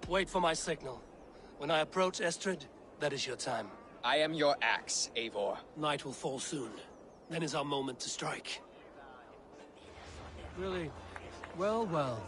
Speaker 1: Wait for my signal. When I approach Estrid, that is your time.
Speaker 10: I am your axe, Eivor.
Speaker 1: Night will fall soon. Then is our moment to strike. Really? Well, well.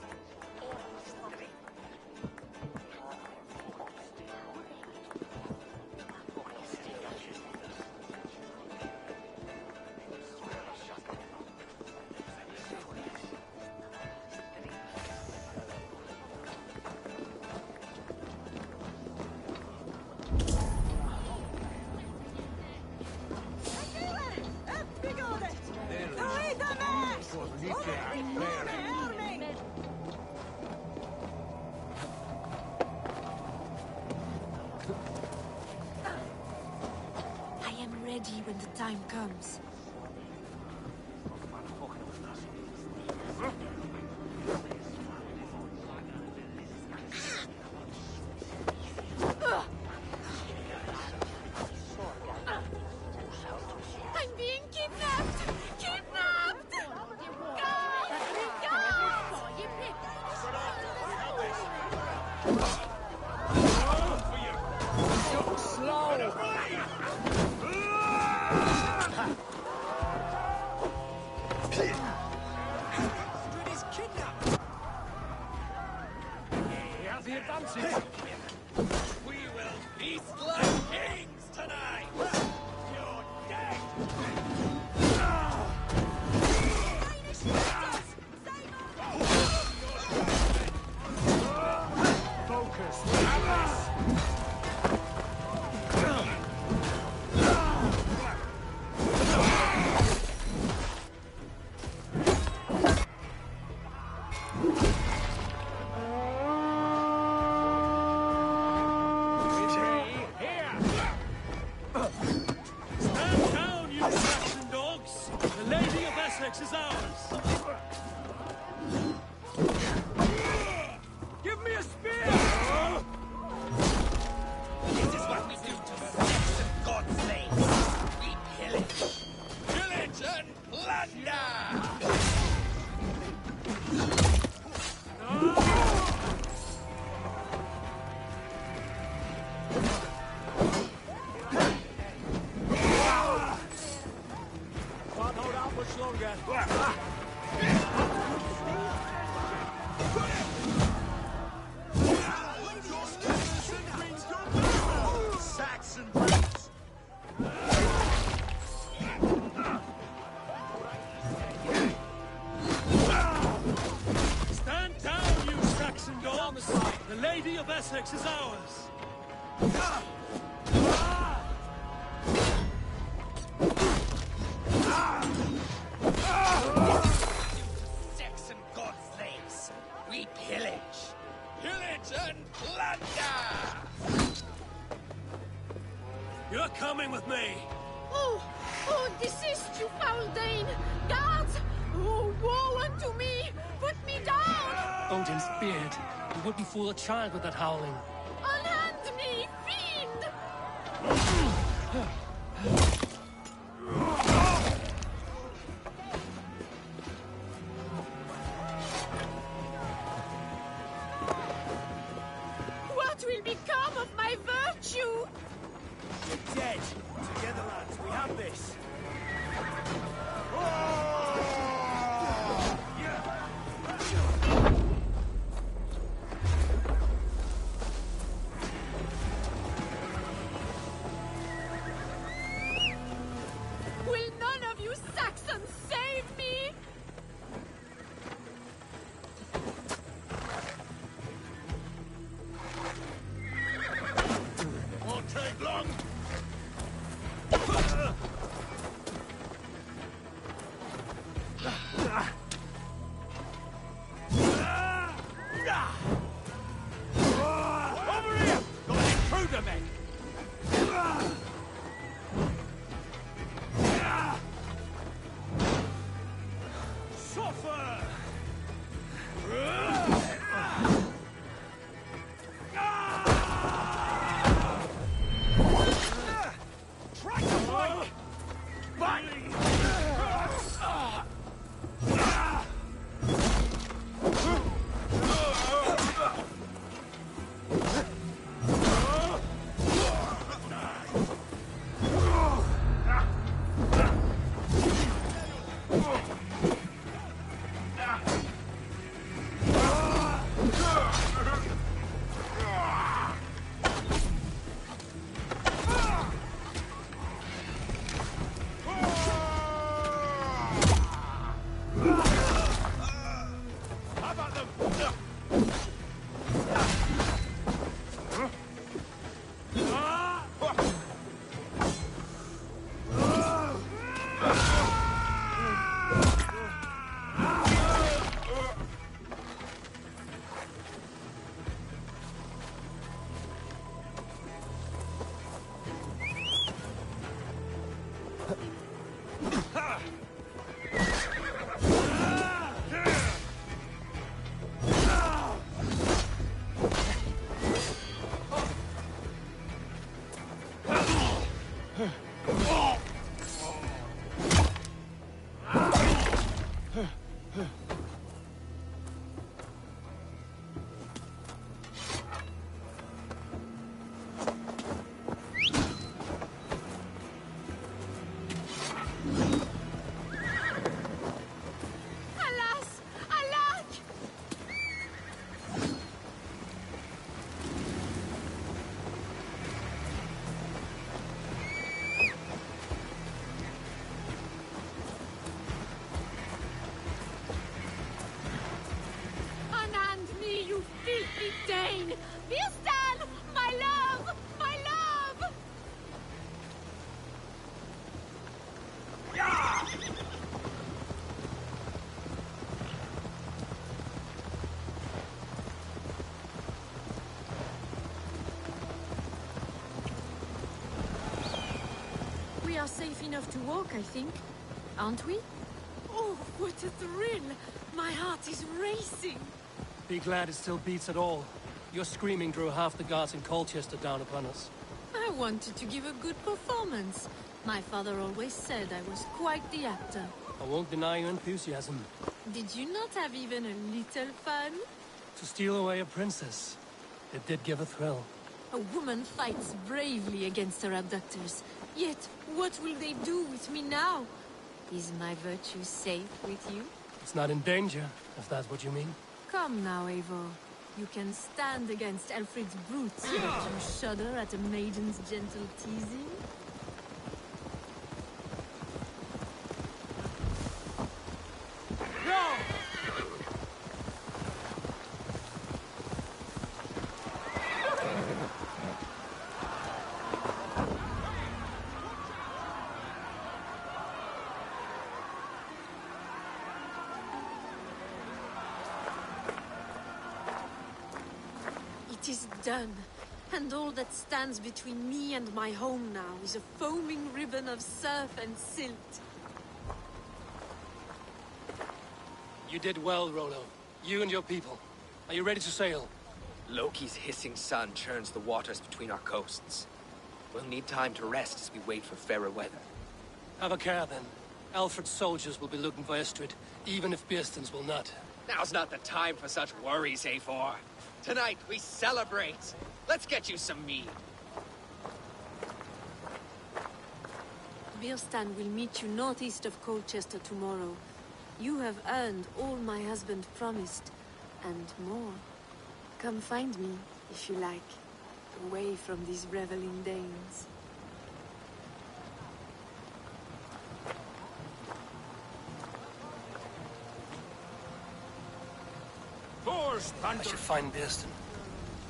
Speaker 5: I am ready when the time comes. I'm being kidnapped! Kidnapped!
Speaker 12: The advantage.
Speaker 10: We will feast like kings tonight!
Speaker 12: You're dead! Focus. We have this.
Speaker 1: Is ours.
Speaker 12: Give me a spear!
Speaker 10: This is what we do to Saxon godslaves. We pillage. Pillage and plunder!
Speaker 12: Can't hold out much longer.
Speaker 2: Saxon brutes!
Speaker 1: Stand down, you Saxon dogs! The Lady of Essex is ours!
Speaker 10: Saxon godslaves. We pillage. Pillage and plunder!
Speaker 1: You're coming with me!
Speaker 5: Oh, desist, you foul Dane! Guards! Oh, woe unto me! Put me down!
Speaker 1: Odin's beard. You wouldn't fool a child with that howling.
Speaker 5: Unhand me, fiend! What will become of my virtue?
Speaker 12: You're dead. Together, lads. We have this.
Speaker 5: Will none of you Saxons save me?
Speaker 12: Over here! Got an intruder, men! Suffer! Try to fight! Bang! How about them?
Speaker 5: Alas! Alack! Unhand me, you filthy Dane! Birsten! My love! My love! We are safe enough to walk, I think. Aren't we? Oh, what a thrill! My heart is racing!
Speaker 1: Be glad it still beats at all. Your screaming drew half the guards in Colchester down upon us.
Speaker 5: I wanted to give a good performance. My father always said I was quite the actor.
Speaker 1: I won't deny your enthusiasm.
Speaker 5: Did you not have even a little fun?
Speaker 1: To steal away a princess, it did give a thrill.
Speaker 5: A woman fights bravely against her abductors. Yet, what will they do with me now? Is my virtue safe with you?
Speaker 1: It's not in danger, if that's what you mean.
Speaker 5: Come now, Eivor. You can stand against Alfred's brutes, but you shudder at a maiden's gentle teasing? It is done, and all that stands between me and my home now is a foaming ribbon of surf and silt.
Speaker 1: You did well, Rollo. You and your people. Are you ready to sail?
Speaker 10: Loki's hissing sun churns the waters between our coasts. We'll need time to rest as we wait for fairer weather.
Speaker 1: Have a care, then. Alfred's soldiers will be looking for Estrid, even if Birsten's will not.
Speaker 10: Now's not the time for such worries, Eivor. Tonight, we celebrate. Let's get you some mead.
Speaker 5: Birsten will meet you northeast of Colchester tomorrow. You have earned all my husband promised, and more. Come find me, if you like, away from these reveling Danes.
Speaker 1: I should find Birsten.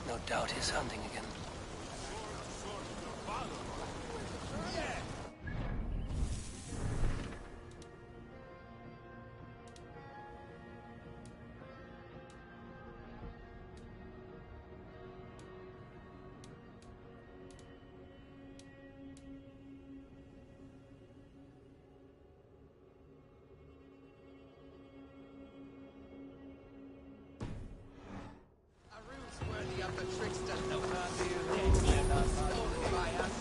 Speaker 1: No doubt he's hunting again.
Speaker 10: the trickster. Stolen by us.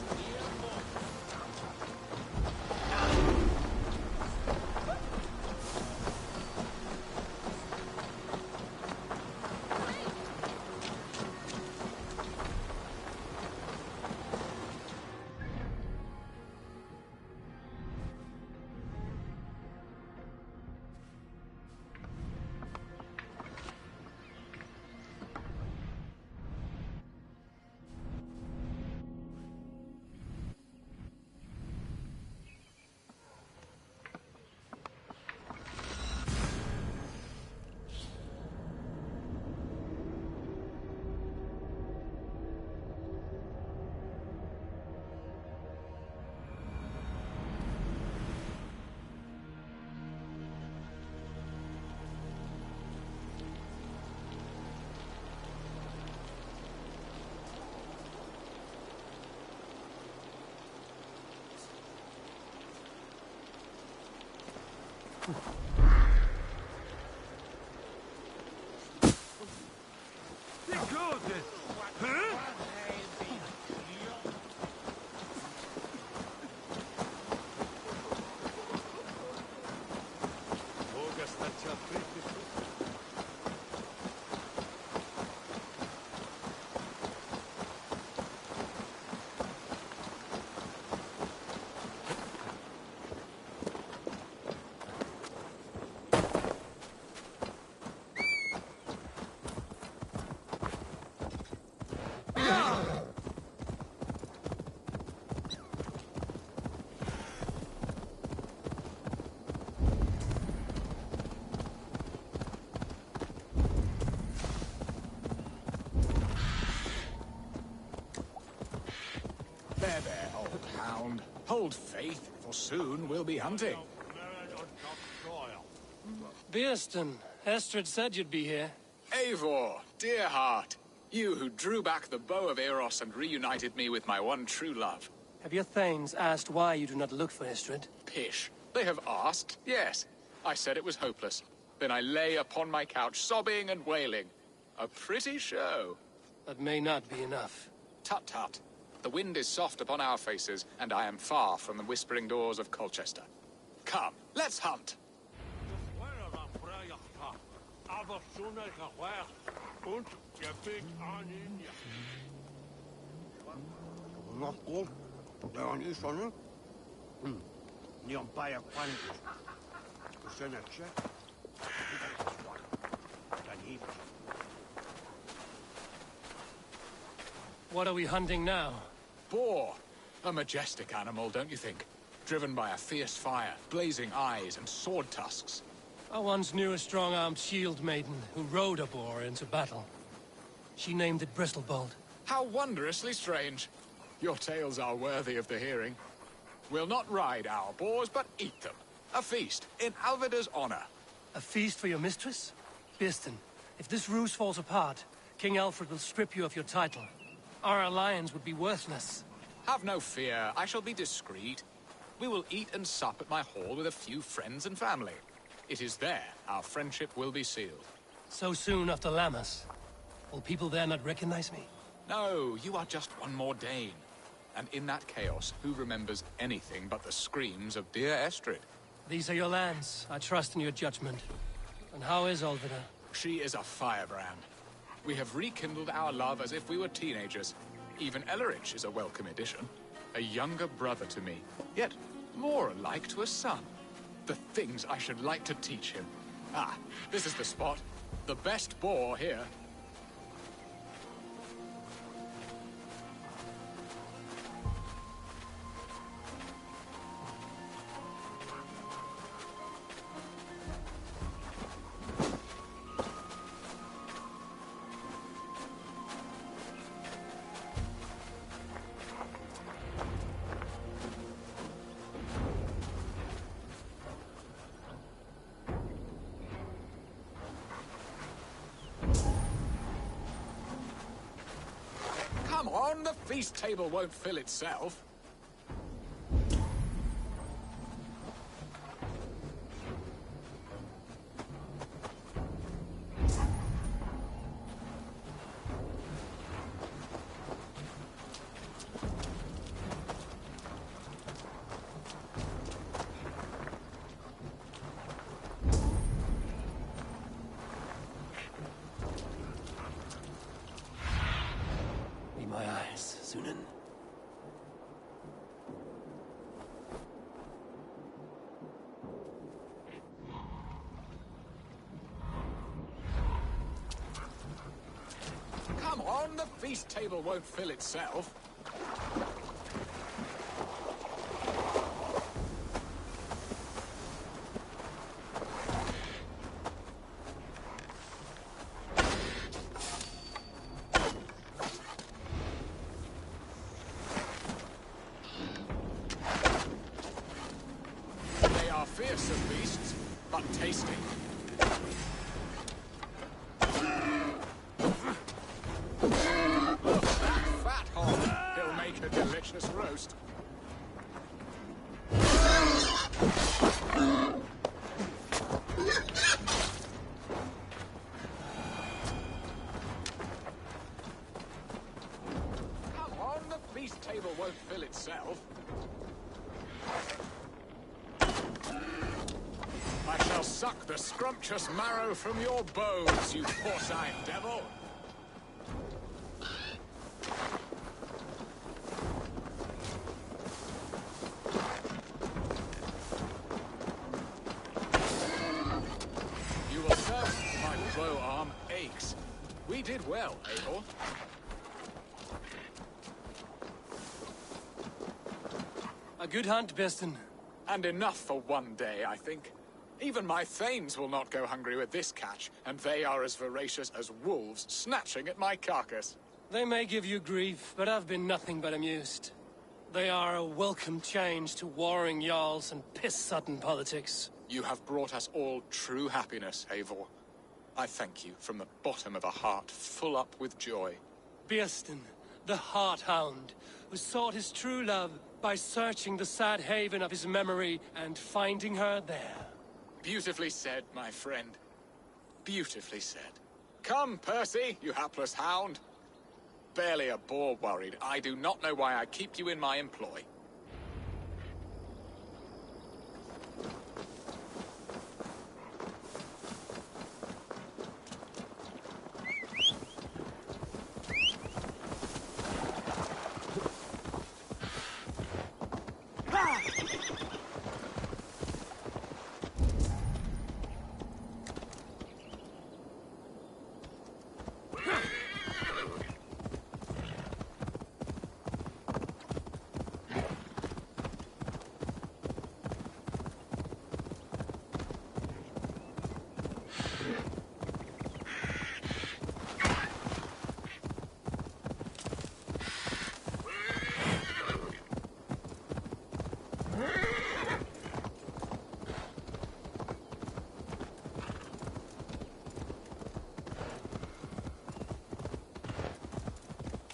Speaker 4: There, old hound. Hold faith, for soon we'll be hunting.
Speaker 1: Bearston, Estrid said you'd be here.
Speaker 4: Eivor, dear heart. You who drew back the bow of Eros and reunited me with my one true love.
Speaker 1: Have your thanes asked why you do not look for Estrid?
Speaker 4: Pish. They have asked, yes. I said it was hopeless. Then I lay upon my couch, sobbing and wailing. A pretty show.
Speaker 1: That may not be enough.
Speaker 4: Tut-tut. The wind is soft upon our faces, and I am far from the whispering doors of Colchester. Come, let's hunt!
Speaker 1: What are we hunting now?
Speaker 4: Boar. A majestic animal, don't you think? Driven by a fierce fire, blazing eyes, and sword tusks.
Speaker 1: I once knew a strong-armed shield maiden who rode a boar into battle. She named it Bristolbolt.
Speaker 4: How wondrously strange. Your tales are worthy of the hearing. We'll not ride our boars, but eat them. A feast, in Alvida's honor.
Speaker 1: A feast for your mistress? Bearston, if this ruse falls apart, King Alfred will strip you of your title. Our alliance would be worthless.
Speaker 4: Have no fear, I shall be discreet. We will eat and sup at my hall with a few friends and family. It is there our friendship will be sealed.
Speaker 1: So soon after Lammas? Will people there not recognize me?
Speaker 4: No, you are just one more Dane. And in that chaos, who remembers anything but the screams of dear Estrid?
Speaker 1: These are your lands. I trust in your judgment. And how is Alvida?
Speaker 4: She is a firebrand. We have rekindled our love as if we were teenagers. Even Ellerich is a welcome addition. A younger brother to me, yet more alike to a son. The things I should like to teach him. Ah, this is the spot. The best boar here. Come on, the feast table won't fill itself.
Speaker 1: Sunan.
Speaker 4: Come on, the feast table won't fill itself. They are fearsome beasts, but tasty. Fat hog. He'll make a delicious roast. Come on, the feast table won't fill itself. I shall suck the scrumptious marrow from your bones, you porcine devil! You will serve. My bow arm aches. We did well, Eivor.
Speaker 1: A good hunt, Birston.
Speaker 4: And enough for one day, I think. Even my thanes will not go hungry with this catch, and they are as voracious as wolves snatching at my carcass.
Speaker 1: They may give you grief, but I've been nothing but amused. They are a welcome change to warring jarls and piss-sodden politics.
Speaker 4: You have brought us all true happiness, Eivor. I thank you from the bottom of a heart full up with joy.
Speaker 1: Birston, the Heart Hound, who sought his true love by searching the sad haven of his memory and finding her there.
Speaker 4: Beautifully said, my friend. Beautifully said. Come, Percy, you hapless hound. Barely a boar worried. I do not know why I keep you in my employ.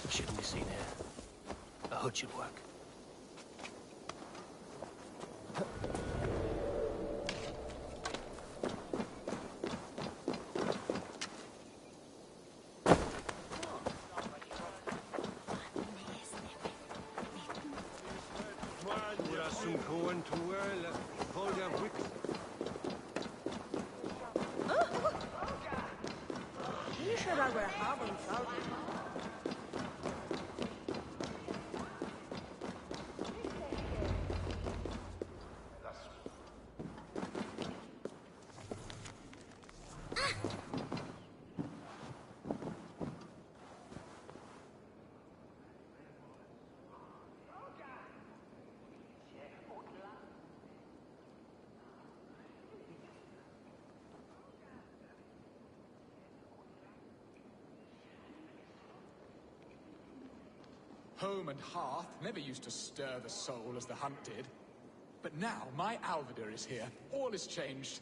Speaker 1: Shouldn't be seen here. A hood should work. Home and hearth never used to stir the soul as the hunt did. But now my Alvidar is here. All is changed.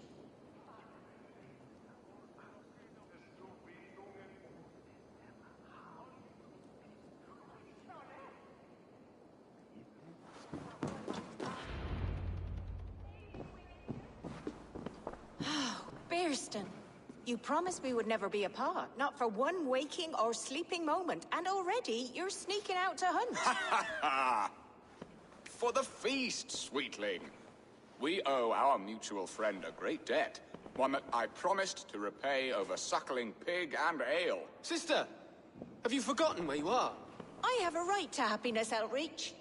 Speaker 17: Birston, you promised we would never be apart, not for one waking or sleeping moment, and already you're sneaking out to hunt.
Speaker 4: Ha! For the feast, sweetling. We owe our mutual friend a great debt, one that I promised to repay over suckling pig and ale.
Speaker 11: Sister, have you forgotten where you are?
Speaker 17: I have a right to happiness, Outreach.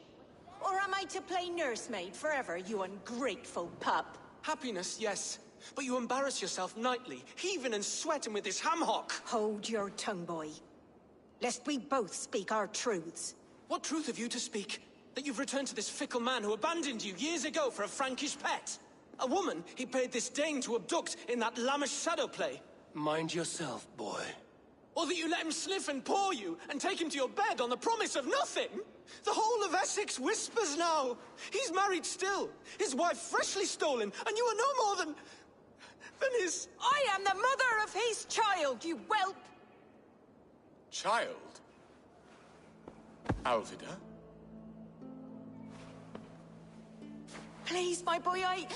Speaker 17: Or am I to play nursemaid forever, you ungrateful pup?
Speaker 11: Happiness, yes. But you embarrass yourself nightly, heaving and sweating with this ham-hock.
Speaker 17: Hold your tongue, boy. Lest we both speak our truths.
Speaker 11: What truth have you to speak? That you've returned to this fickle man who abandoned you years ago for a Frankish pet? A woman he paid this Dane to abduct in that lammish shadow play?
Speaker 1: Mind yourself, boy.
Speaker 11: Or that you let him sniff and paw you, and take him to your bed on the promise of nothing? The whole of Essex whispers now. He's married still, his wife freshly stolen, and you are no more than his...
Speaker 17: I am the mother of his child, you whelp!
Speaker 4: Child? Alvida?
Speaker 17: Please, my boy, I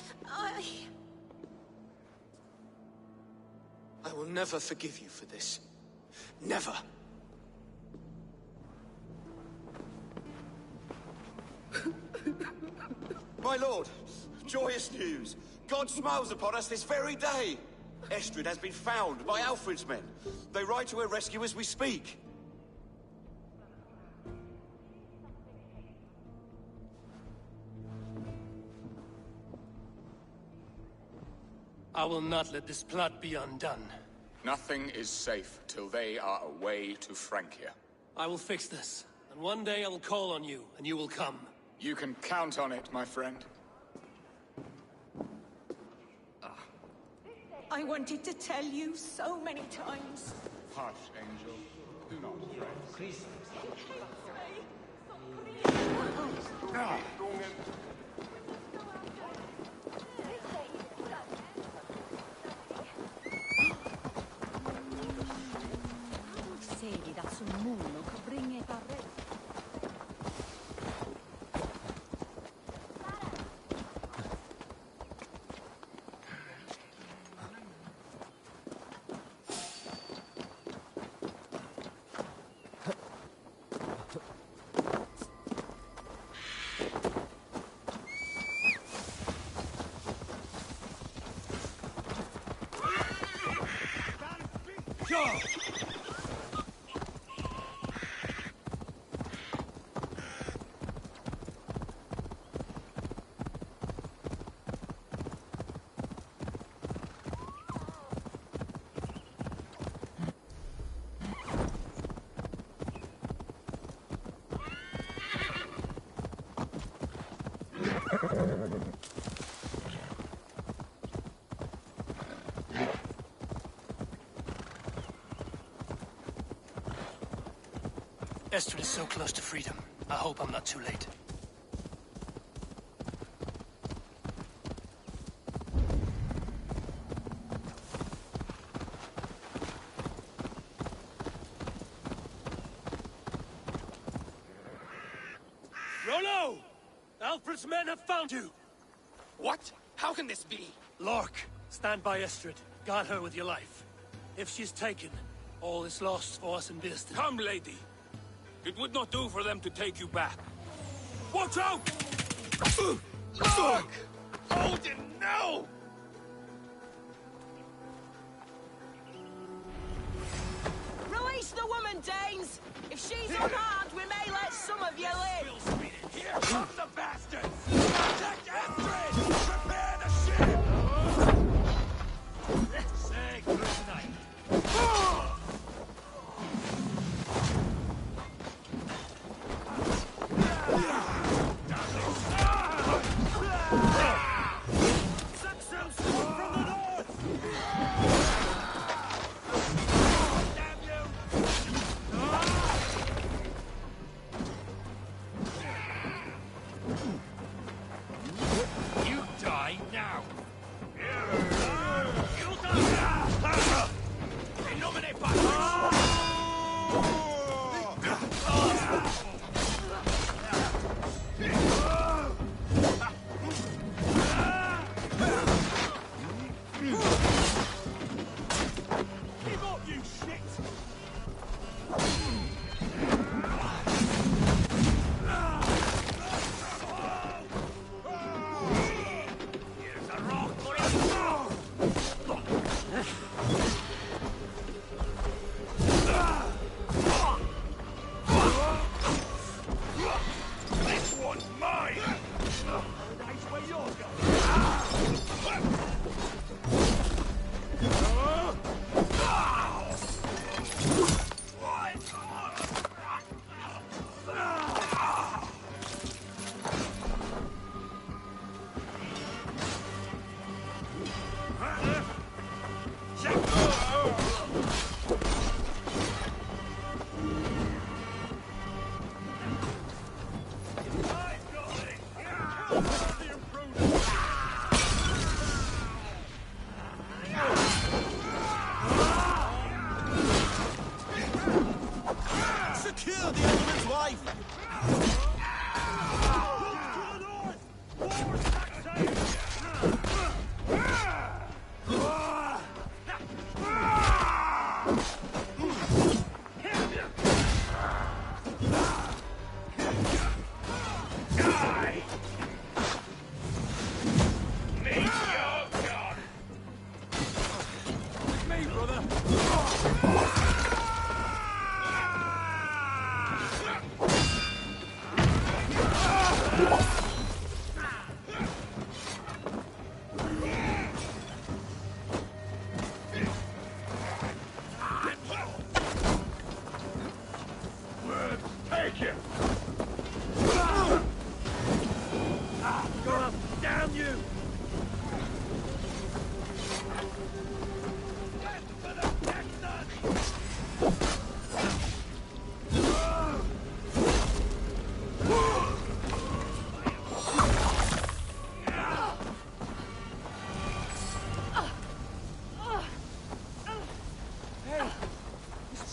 Speaker 11: will never forgive you for this. Never.
Speaker 7: My lord, joyous news. God smiles upon us this very day. Estrid has been found by Alfred's men. They ride to her rescue as we speak.
Speaker 1: I will not let this plot be undone.
Speaker 4: Nothing is safe till they are away to Francia.
Speaker 1: I will fix this, and one day I will call on you, and you will come.
Speaker 4: You can count on it, my friend.
Speaker 17: I wanted to tell you so many times.
Speaker 4: Hush, angel. Do not pray.
Speaker 19: Sedi da sul mulo che bringe parre.
Speaker 1: Estrid is so close to freedom. I hope I'm not too late. Rollo! Alfred's men have found you!
Speaker 10: What? How can this be?
Speaker 1: Lork, stand by Estrid. Guard her with your life. If she's taken, all is lost for us in Bearston.
Speaker 15: Come, lady. It would not do for them to take you back. Watch out!
Speaker 10: Fuck! Odin, no!
Speaker 17: Release the woman, Danes! If she's unharmed, we may let some of you live!
Speaker 15: Here come the bastards! Protect Estrid! Prepare the ship! Say good night.
Speaker 10: You die!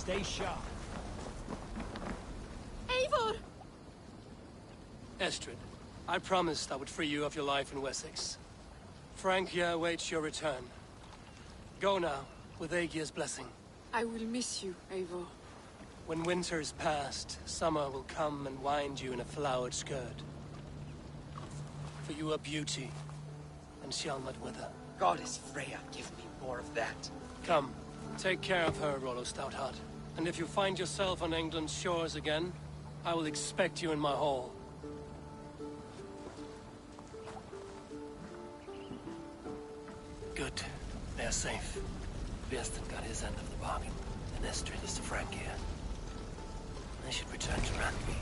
Speaker 16: Stay sharp.
Speaker 5: Eivor!
Speaker 1: Estrid, I promised I would free you of your life in Wessex. Francia awaits your return. Go now, with Aegir's blessing.
Speaker 5: I will miss you, Eivor.
Speaker 1: When winter is past, summer will come and wind you in a flowered skirt. For you are beauty, and shall not wither.
Speaker 13: Goddess Freya, give me more of that.
Speaker 1: Come, take care of her, Rollo Stoutheart. And if you find yourself on England's shores again, I will expect you in my hall. Good. They are safe. Biersten got his end of the bargain, and Estrid is to Francia. I should return to Randby.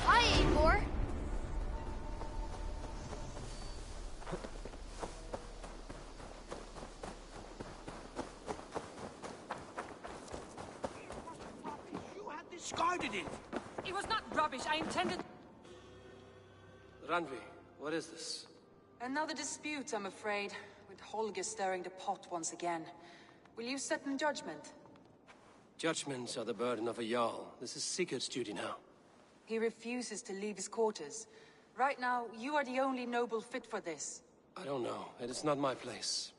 Speaker 19: Hi, Eivor.
Speaker 8: You had discarded it!
Speaker 5: It was not rubbish. I intended...
Speaker 1: Randvi, what is this?
Speaker 20: Another dispute, I'm afraid, with Holger stirring the pot once again. Will you sit in judgment?
Speaker 1: Judgments are the burden of a Jarl. This is Sigurd's duty now.
Speaker 20: He refuses to leave his quarters. Right now, you are the only noble fit for this.
Speaker 1: I don't know. It is not my place.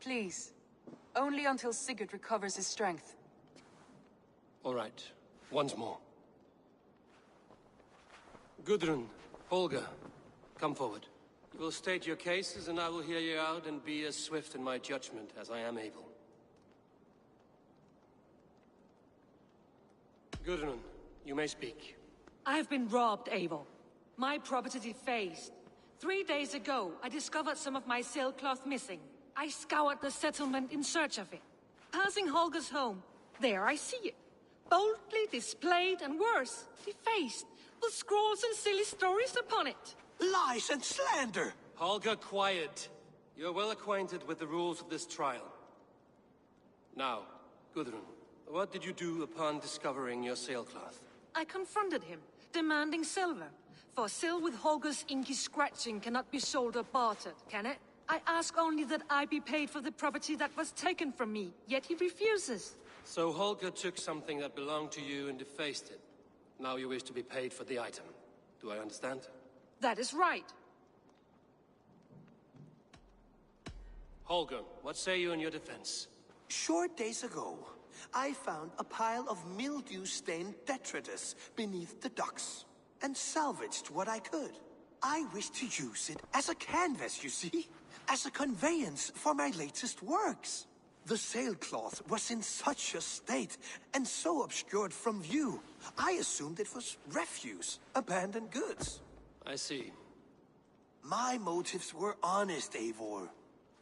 Speaker 20: Please. Only until Sigurd recovers his strength.
Speaker 1: All right. Once more. Gudrun, Holger, come forward. You will state your cases, and I will hear you out and be as swift in my judgment as I am able. Gudrun, you may speak.
Speaker 21: I have been robbed, Eivor. My property defaced. 3 days ago, I discovered some of my sailcloth missing. I scoured the settlement in search of it. Passing Holger's home, there I see it. Boldly displayed and worse, defaced, with scrolls and silly stories upon it.
Speaker 8: Lies and slander!
Speaker 1: Holger, quiet. You're well acquainted with the rules of this trial. Now, Gudrun, what did you do upon discovering your sailcloth?
Speaker 21: I confronted him, demanding silver. For sil with Holger's inky scratching cannot be sold or bartered, can it? I ask only that I be paid for the property that was taken from me, yet he refuses.
Speaker 1: So Holger took something that belonged to you and defaced it. Now you wish to be paid for the item. Do I understand?
Speaker 21: That is right.
Speaker 1: Holger, what say you in your defense?
Speaker 8: Short days ago, I found a pile of mildew-stained detritus beneath the docks, and salvaged what I could. I wish to use it as a canvas, you see? As a conveyance for my latest works. The sailcloth was in such a state, and so obscured from view, I assumed it was refuse, abandoned goods.
Speaker 1: I see.
Speaker 8: My motives were honest, Eivor.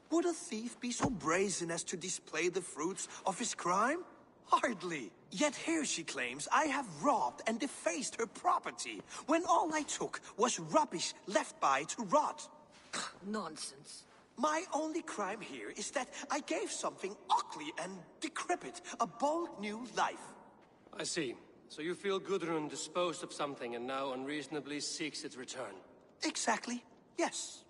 Speaker 8: Would a thief be so brazen as to display the fruits of his crime? Hardly. Yet here she claims I have robbed and defaced her property, when all I took was rubbish left by to rot.
Speaker 21: Nonsense.
Speaker 8: My only crime here is that I gave something ugly and decrepit a bold new life.
Speaker 1: I see. So you feel Gudrun disposed of something and now unreasonably seeks its return?
Speaker 8: Exactly, yes.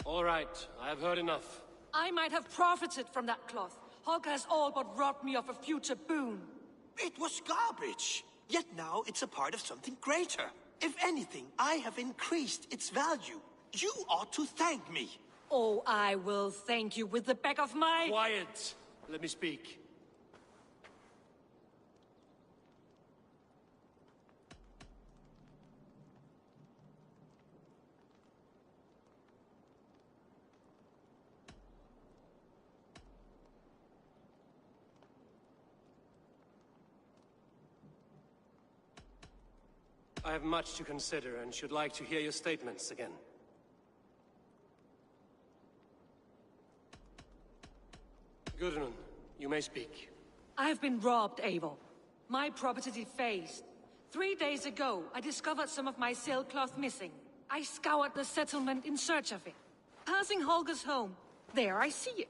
Speaker 1: All right, I have heard enough.
Speaker 21: I might have profited from that cloth. Holger has all but robbed me of a future boon.
Speaker 8: It was garbage. Yet now it's a part of something greater. If anything, I have increased its value. You ought to thank me.
Speaker 21: Oh, I will thank you with the back of my...
Speaker 1: Quiet! Let me speak. I have much to consider and should like to hear your statements again. Gudrun, you may speak.
Speaker 21: I have been robbed, Eivor. My property defaced. 3 days ago, I discovered some of my sailcloth missing. I scoured the settlement in search of it. Passing Holger's home, there I see it.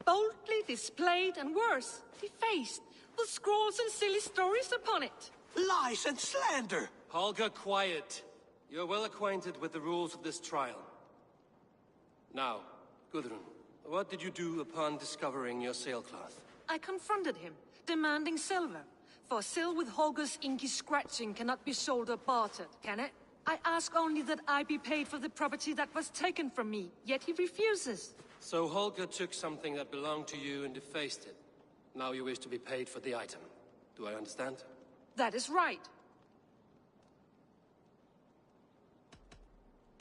Speaker 21: Boldly displayed and worse, defaced, with scrawls and silly stories upon it.
Speaker 8: Lies and slander!
Speaker 1: Holger, quiet. You're well acquainted with the rules of this trial. Now, Gudrun, what did you do upon discovering your sailcloth?
Speaker 21: I confronted him, demanding silver. For sil with Holger's inky scratching cannot be sold or bartered, can it? I ask only that I be paid for the property that was taken from me, yet he refuses.
Speaker 1: So Holger took something that belonged to you and defaced it. Now you wish to be paid for the item. Do I understand?
Speaker 21: That is right.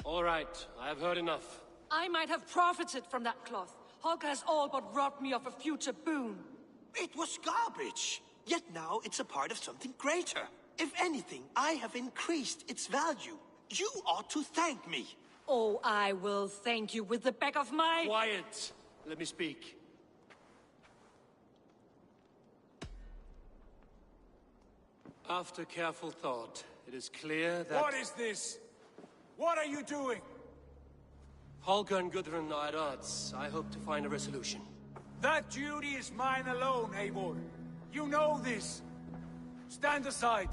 Speaker 1: All right, I have heard enough.
Speaker 21: I might have profited from that cloth. Holger has all but robbed me of a future boon.
Speaker 8: It was garbage. Yet now it's a part of something greater. If anything, I have increased its value. You ought to thank me.
Speaker 21: Oh, I will thank you with the back of my...
Speaker 1: Quiet! Let me speak. After careful thought, it is clear that...
Speaker 6: What is this? What are you doing?
Speaker 1: Holger and Gudrun are at odds. I hope to find a resolution.
Speaker 6: That duty is mine alone, Eivor. You know this. Stand aside.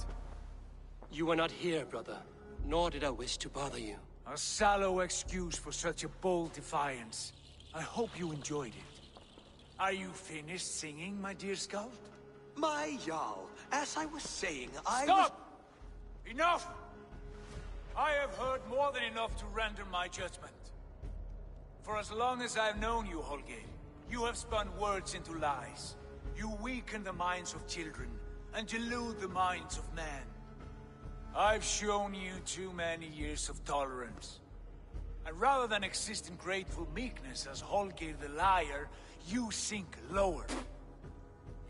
Speaker 1: You were not here, brother. Nor did I wish to bother you.
Speaker 6: A sallow excuse for such a bold defiance. I hope you enjoyed it. Are you finished singing, my dear scout?
Speaker 8: My Jarl, as I was saying,
Speaker 6: Stop! Enough! I have heard more than enough to render my judgment. For as long as I've known you, Holger, you have spun words into lies. You weaken the minds of children, and delude the minds of men. I've shown you too many years of tolerance. And rather than exist in grateful meekness as Holger the liar, you sink lower.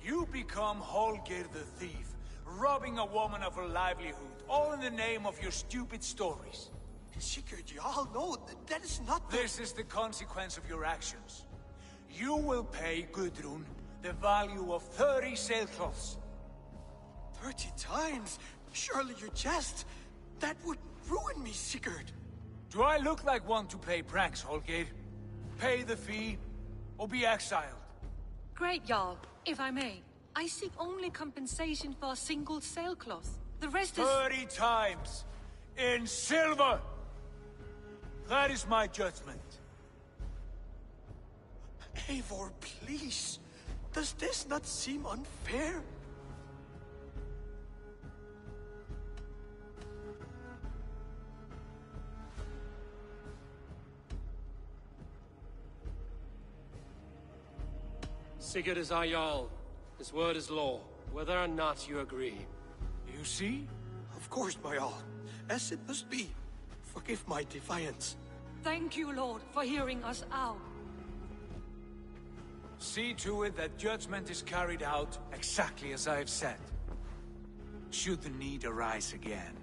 Speaker 6: You become Holger the thief, robbing a woman of her livelihood, all in the name of your stupid stories.
Speaker 8: Sigurd, you all know that is not the...
Speaker 6: This is the consequence of your actions. You will pay Gudrun the value of 30 sailcloths.
Speaker 8: 30 times? Surely you jest. That would ruin me, Sigurd.
Speaker 6: Do I look like one to pay pranks, Holger? Pay the fee, or be exiled?
Speaker 21: Great, Jarl. If I may, I seek only compensation for a single sailcloth. The rest is...
Speaker 6: 30 times! In silver! That is my judgment.
Speaker 8: Eivor, please. Does this not seem unfair?
Speaker 1: Sigurd is our Jarl. His word is law, whether or not you agree.
Speaker 6: You see?
Speaker 8: Of course, my Jarl. As it must be. Forgive my defiance.
Speaker 21: Thank you, Lord, for hearing us out.
Speaker 6: See to it that judgment is carried out exactly as I have said. Should the need arise again,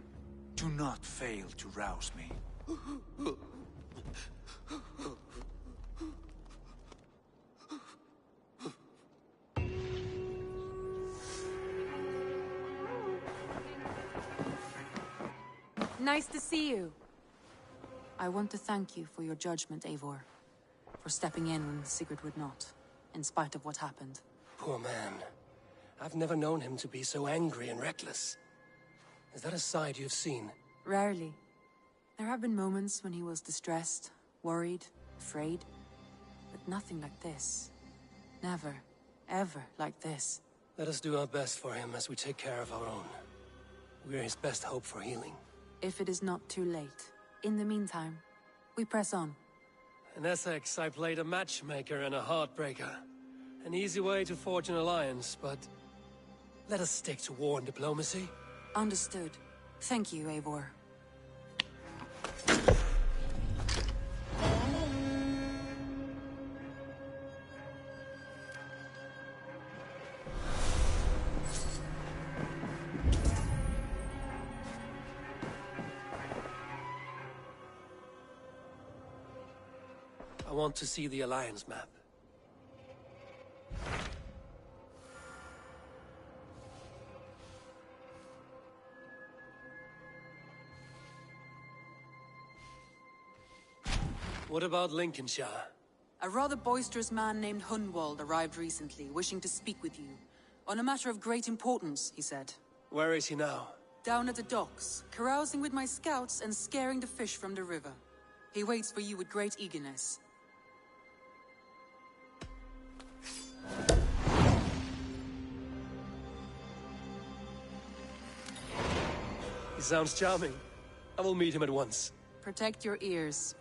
Speaker 6: do not fail to rouse me.
Speaker 22: Nice to see you. I want to thank you for your judgment, Eivor. For stepping in when Sigurd would not, in spite of what happened.
Speaker 1: Poor man. I've never known him to be so angry and reckless. Is that a side you've seen?
Speaker 22: Rarely. There have been moments when he was distressed, worried, afraid. But nothing like this. Never, ever like this.
Speaker 1: Let us do our best for him as we take care of our own. We're his best hope for healing.
Speaker 22: If it is not too late. In the meantime, we press on.
Speaker 1: In Essex, I played a matchmaker and a heartbreaker. An easy way to forge an alliance, but... let us stick to war and diplomacy.
Speaker 22: Understood. Thank you, Eivor.
Speaker 1: I want to see the Alliance map. What about Lincolnshire?
Speaker 22: A rather boisterous man named Hunwald arrived recently, wishing to speak with you. On a matter of great importance, he said.
Speaker 1: Where is he now?
Speaker 22: Down at the docks, carousing with my scouts and scaring the fish from the river. He waits for you with great eagerness.
Speaker 1: He sounds charming. I will meet him at once.
Speaker 22: Protect your ears.